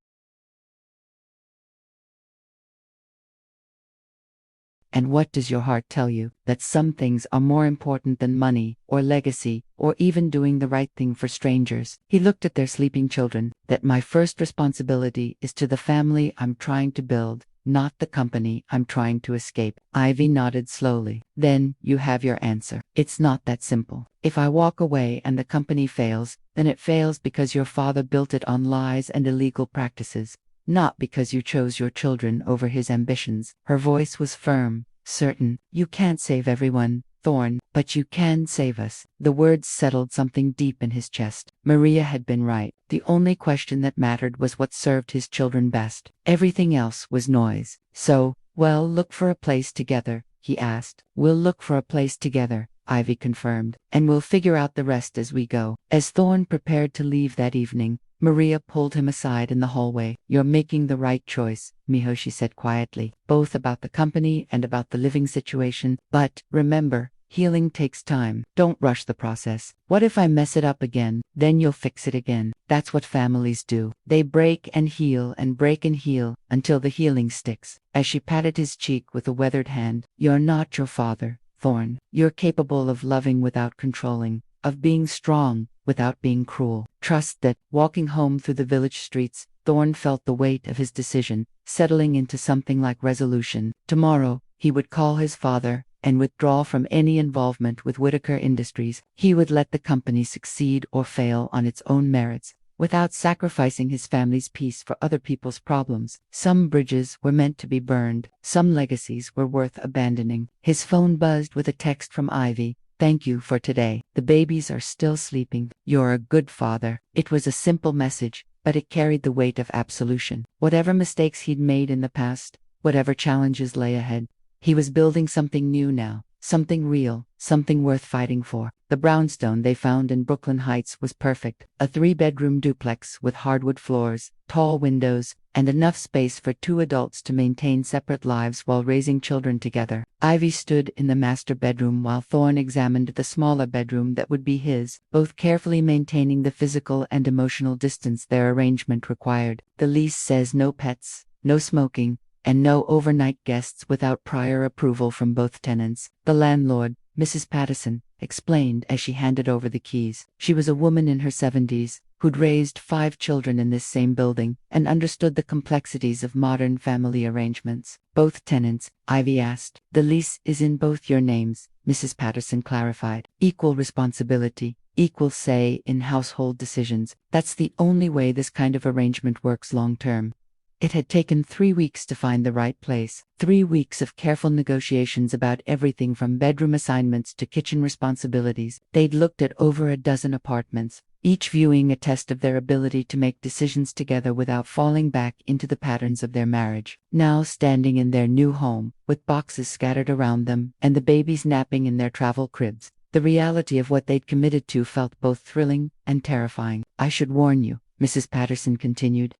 And what does your heart tell you? That some things are more important than money, or legacy, or even doing the right thing for strangers. He looked at their sleeping children. That my first responsibility is to the family I'm trying to build, not the company I'm trying to escape. Ivy nodded slowly. Then, you have your answer. It's not that simple. If I walk away and the company fails, then it fails because your father built it on lies and illegal practices, not because you chose your children over his ambitions. Her voice was firm, certain. You can't save everyone, Thorne, but you can save us. The words settled something deep in his chest. Maria had been right. The only question that mattered was what served his children best. Everything else was noise. So, well, look for a place together, he asked. We'll look for a place together, Ivy confirmed, and we'll figure out the rest as we go. As Thorne prepared to leave that evening, Maria pulled him aside in the hallway. You're making the right choice, Miho, she said quietly, both about the company and about the living situation. But, remember, healing takes time. Don't rush the process. What if I mess it up again? Then you'll fix it again. That's what families do. They break and heal until the healing sticks. As she patted his cheek with a weathered hand, you're not your father, Thorne. You're capable of loving without controlling, of being strong without being cruel. Trust that. Walking home through the village streets, Thorne felt the weight of his decision settling into something like resolution. Tomorrow, he would call his father and withdraw from any involvement with Whitaker Industries. He would let the company succeed or fail on its own merits, without sacrificing his family's peace for other people's problems. Some bridges were meant to be burned, some legacies were worth abandoning. His phone buzzed with a text from Ivy. Thank you for today. The babies are still sleeping. You're a good father. It was a simple message, but it carried the weight of absolution. Whatever mistakes he'd made in the past, whatever challenges lay ahead, he was building something new now, something real, something worth fighting for. The brownstone they found in Brooklyn Heights was perfect, a 3-bedroom duplex with hardwood floors, tall windows, and enough space for 2 adults to maintain separate lives while raising children together. Ivy stood in the master bedroom while Thorne examined the smaller bedroom that would be his, both carefully maintaining the physical and emotional distance their arrangement required. The lease says no pets, no smoking, and no overnight guests without prior approval from both tenants. The landlord, Mrs. Patterson, explained as she handed over the keys. She was a woman in her 70s, who'd raised 5 children in this same building, and understood the complexities of modern family arrangements. Both tenants, Ivy asked. The lease is in both your names, Mrs. Patterson clarified. Equal responsibility, equal say in household decisions. That's the only way this kind of arrangement works long term. It had taken 3 weeks to find the right place, 3 weeks of careful negotiations about everything from bedroom assignments to kitchen responsibilities. They'd looked at over a dozen apartments, each viewing a test of their ability to make decisions together without falling back into the patterns of their marriage. Now standing in their new home, with boxes scattered around them, and the babies napping in their travel cribs, the reality of what they'd committed to felt both thrilling and terrifying. I should warn you, Mrs. Patterson continued.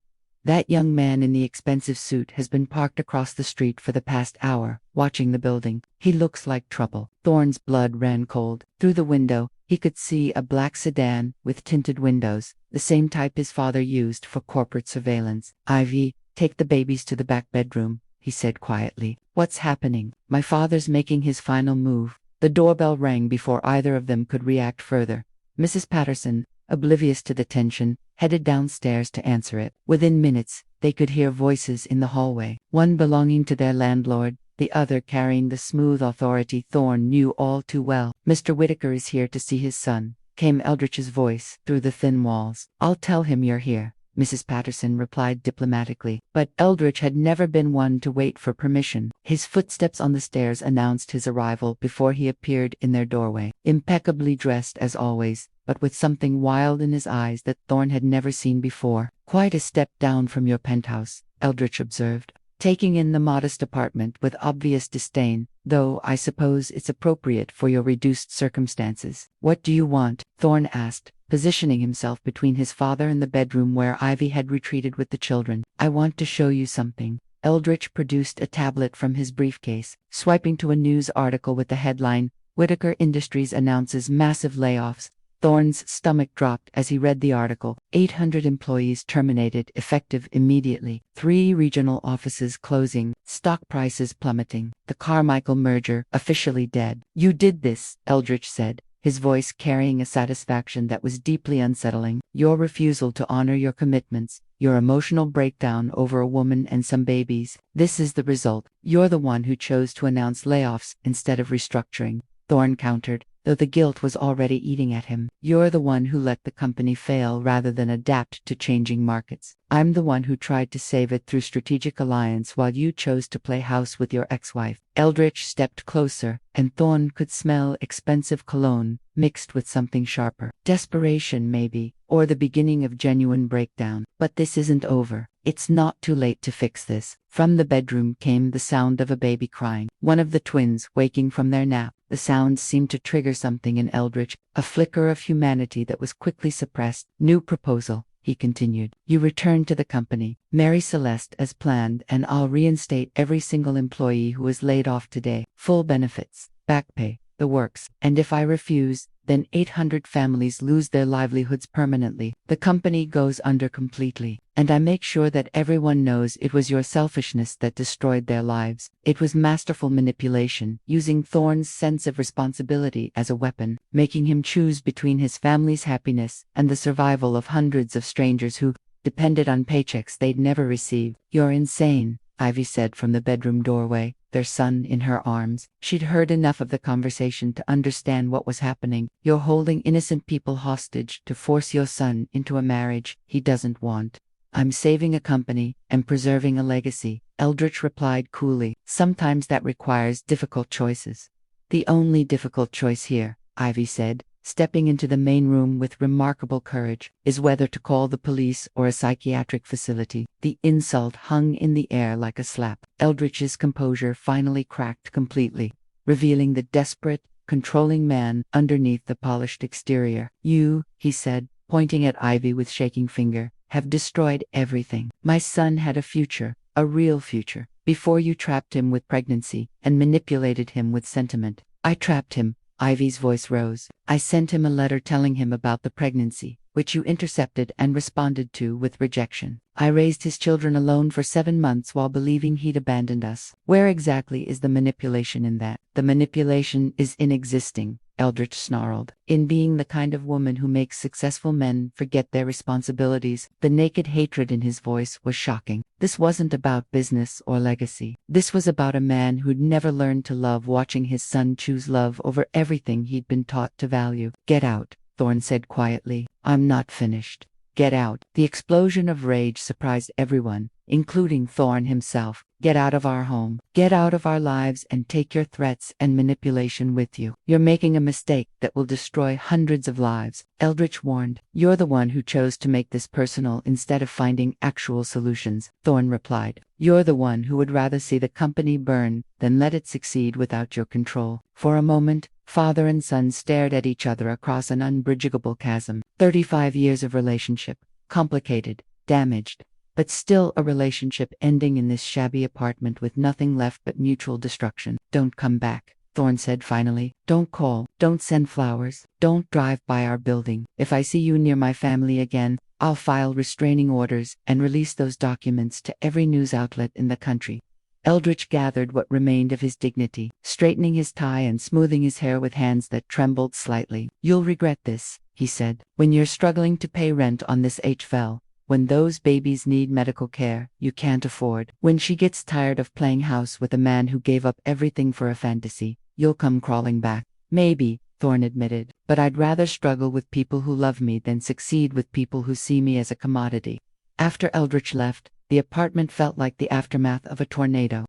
That young man in the expensive suit has been parked across the street for the past hour, watching the building. He looks like trouble. Thorne's blood ran cold. Through the window, he could see a black sedan with tinted windows, the same type his father used for corporate surveillance. Ivy, take the babies to the back bedroom, he said quietly. What's happening? My father's making his final move. The doorbell rang before either of them could react further. Mrs. Patterson, oblivious to the tension, headed downstairs to answer it. Within minutes, they could hear voices in the hallway, one belonging to their landlord, the other carrying the smooth authority Thorne knew all too well. "Mr. Whitaker is here to see his son," came Eldritch's voice through the thin walls. "I'll tell him you're here," Mrs. Patterson replied diplomatically, but Eldritch had never been one to wait for permission. His footsteps on the stairs announced his arrival before he appeared in their doorway, impeccably dressed as always, but with something wild in his eyes that Thorne had never seen before. "Quite a step down from your penthouse," Eldritch observed, taking in the modest apartment with obvious disdain, "though I suppose it's appropriate for your reduced circumstances." "What do you want?" Thorne asked, positioning himself between his father and the bedroom where Ivy had retreated with the children. "I want to show you something." Eldritch produced a tablet from his briefcase, swiping to a news article with the headline, "Whitaker Industries announces massive layoffs." Thorne's stomach dropped as he read the article. 800 employees terminated effective immediately. 3 regional offices closing. Stock prices plummeting. The Carmichael merger officially dead. "You did this," Eldritch said, his voice carrying a satisfaction that was deeply unsettling. "Your refusal to honor your commitments, your emotional breakdown over a woman and some babies. This is the result. You're the one who chose to announce layoffs instead of restructuring," Thorne countered, though the guilt was already eating at him. "You're the one who let the company fail rather than adapt to changing markets. I'm the one who tried to save it through strategic alliance while you chose to play house with your ex-wife." Eldritch stepped closer, and Thorne could smell expensive cologne mixed with something sharper. Desperation, maybe, or the beginning of genuine breakdown. "But this isn't over. It's not too late to fix this." From the bedroom came the sound of a baby crying, one of the twins waking from their nap. The sound seemed to trigger something in Eldritch, a flicker of humanity that was quickly suppressed. "New proposal," he continued. "You return to the company, marry Celeste as planned, and I'll reinstate every single employee who was laid off today. Full benefits, back pay, the works. And if I refuse, then 800 families lose their livelihoods permanently. The company goes under completely. And I make sure that everyone knows it was your selfishness that destroyed their lives." It was masterful manipulation, using Thorne's sense of responsibility as a weapon, making him choose between his family's happiness and the survival of hundreds of strangers who depended on paychecks they'd never receive. "You're insane," Ivy said from the bedroom doorway, their son in her arms. She'd heard enough of the conversation to understand what was happening. "You're holding innocent people hostage to force your son into a marriage he doesn't want." "I'm saving a company and preserving a legacy," Eldritch replied coolly. "Sometimes that requires difficult choices." "The only difficult choice here," Ivy said, stepping into the main room with remarkable courage, "is whether to call the police or a psychiatric facility." The insult hung in the air like a slap. Eldritch's composure finally cracked completely, revealing the desperate, controlling man underneath the polished exterior. "You," he said, pointing at Ivy with shaking finger, "have destroyed everything. My son had a future, a real future, before you trapped him with pregnancy and manipulated him with sentiment." "I trapped him." Ivy's voice rose. "I sent him a letter telling him about the pregnancy, which you intercepted and responded to with rejection. I raised his children alone for 7 months while believing he'd abandoned us." "Where exactly is the manipulation in that?" "The manipulation is in existing," Eldritch snarled. "In being the kind of woman who makes successful men forget their responsibilities." The naked hatred in his voice was shocking. This wasn't about business or legacy. This was about a man who'd never learned to love, watching his son choose love over everything he'd been taught to value. "Get out," Thorne said quietly. "I'm not finished." "Get out." The explosion of rage surprised everyone, including Thorne himself. "Get out of our home. Get out of our lives and take your threats and manipulation with you. You're making a mistake that will destroy hundreds of lives," Eldritch warned. "You're the one who chose to make this personal instead of finding actual solutions," Thorne replied. "You're the one who would rather see the company burn than let it succeed without your control." For a moment, father and son stared at each other across an unbridgeable chasm. 35 years of relationship, complicated, damaged, but still a relationship ending in this shabby apartment with nothing left but mutual destruction. "Don't come back," Thorne said finally. "Don't call, don't send flowers, don't drive by our building. If I see you near my family again, I'll file restraining orders and release those documents to every news outlet in the country." Eldritch gathered what remained of his dignity, straightening his tie and smoothing his hair with hands that trembled slightly. "You'll regret this," he said, "when you're struggling to pay rent on this HFL. When those babies need medical care you can't afford. When she gets tired of playing house with a man who gave up everything for a fantasy, you'll come crawling back. Maybe, Thorne admitted, but I'd rather struggle with people who love me than succeed with people who see me as a commodity. After Eldritch left, the apartment felt like the aftermath of a tornado.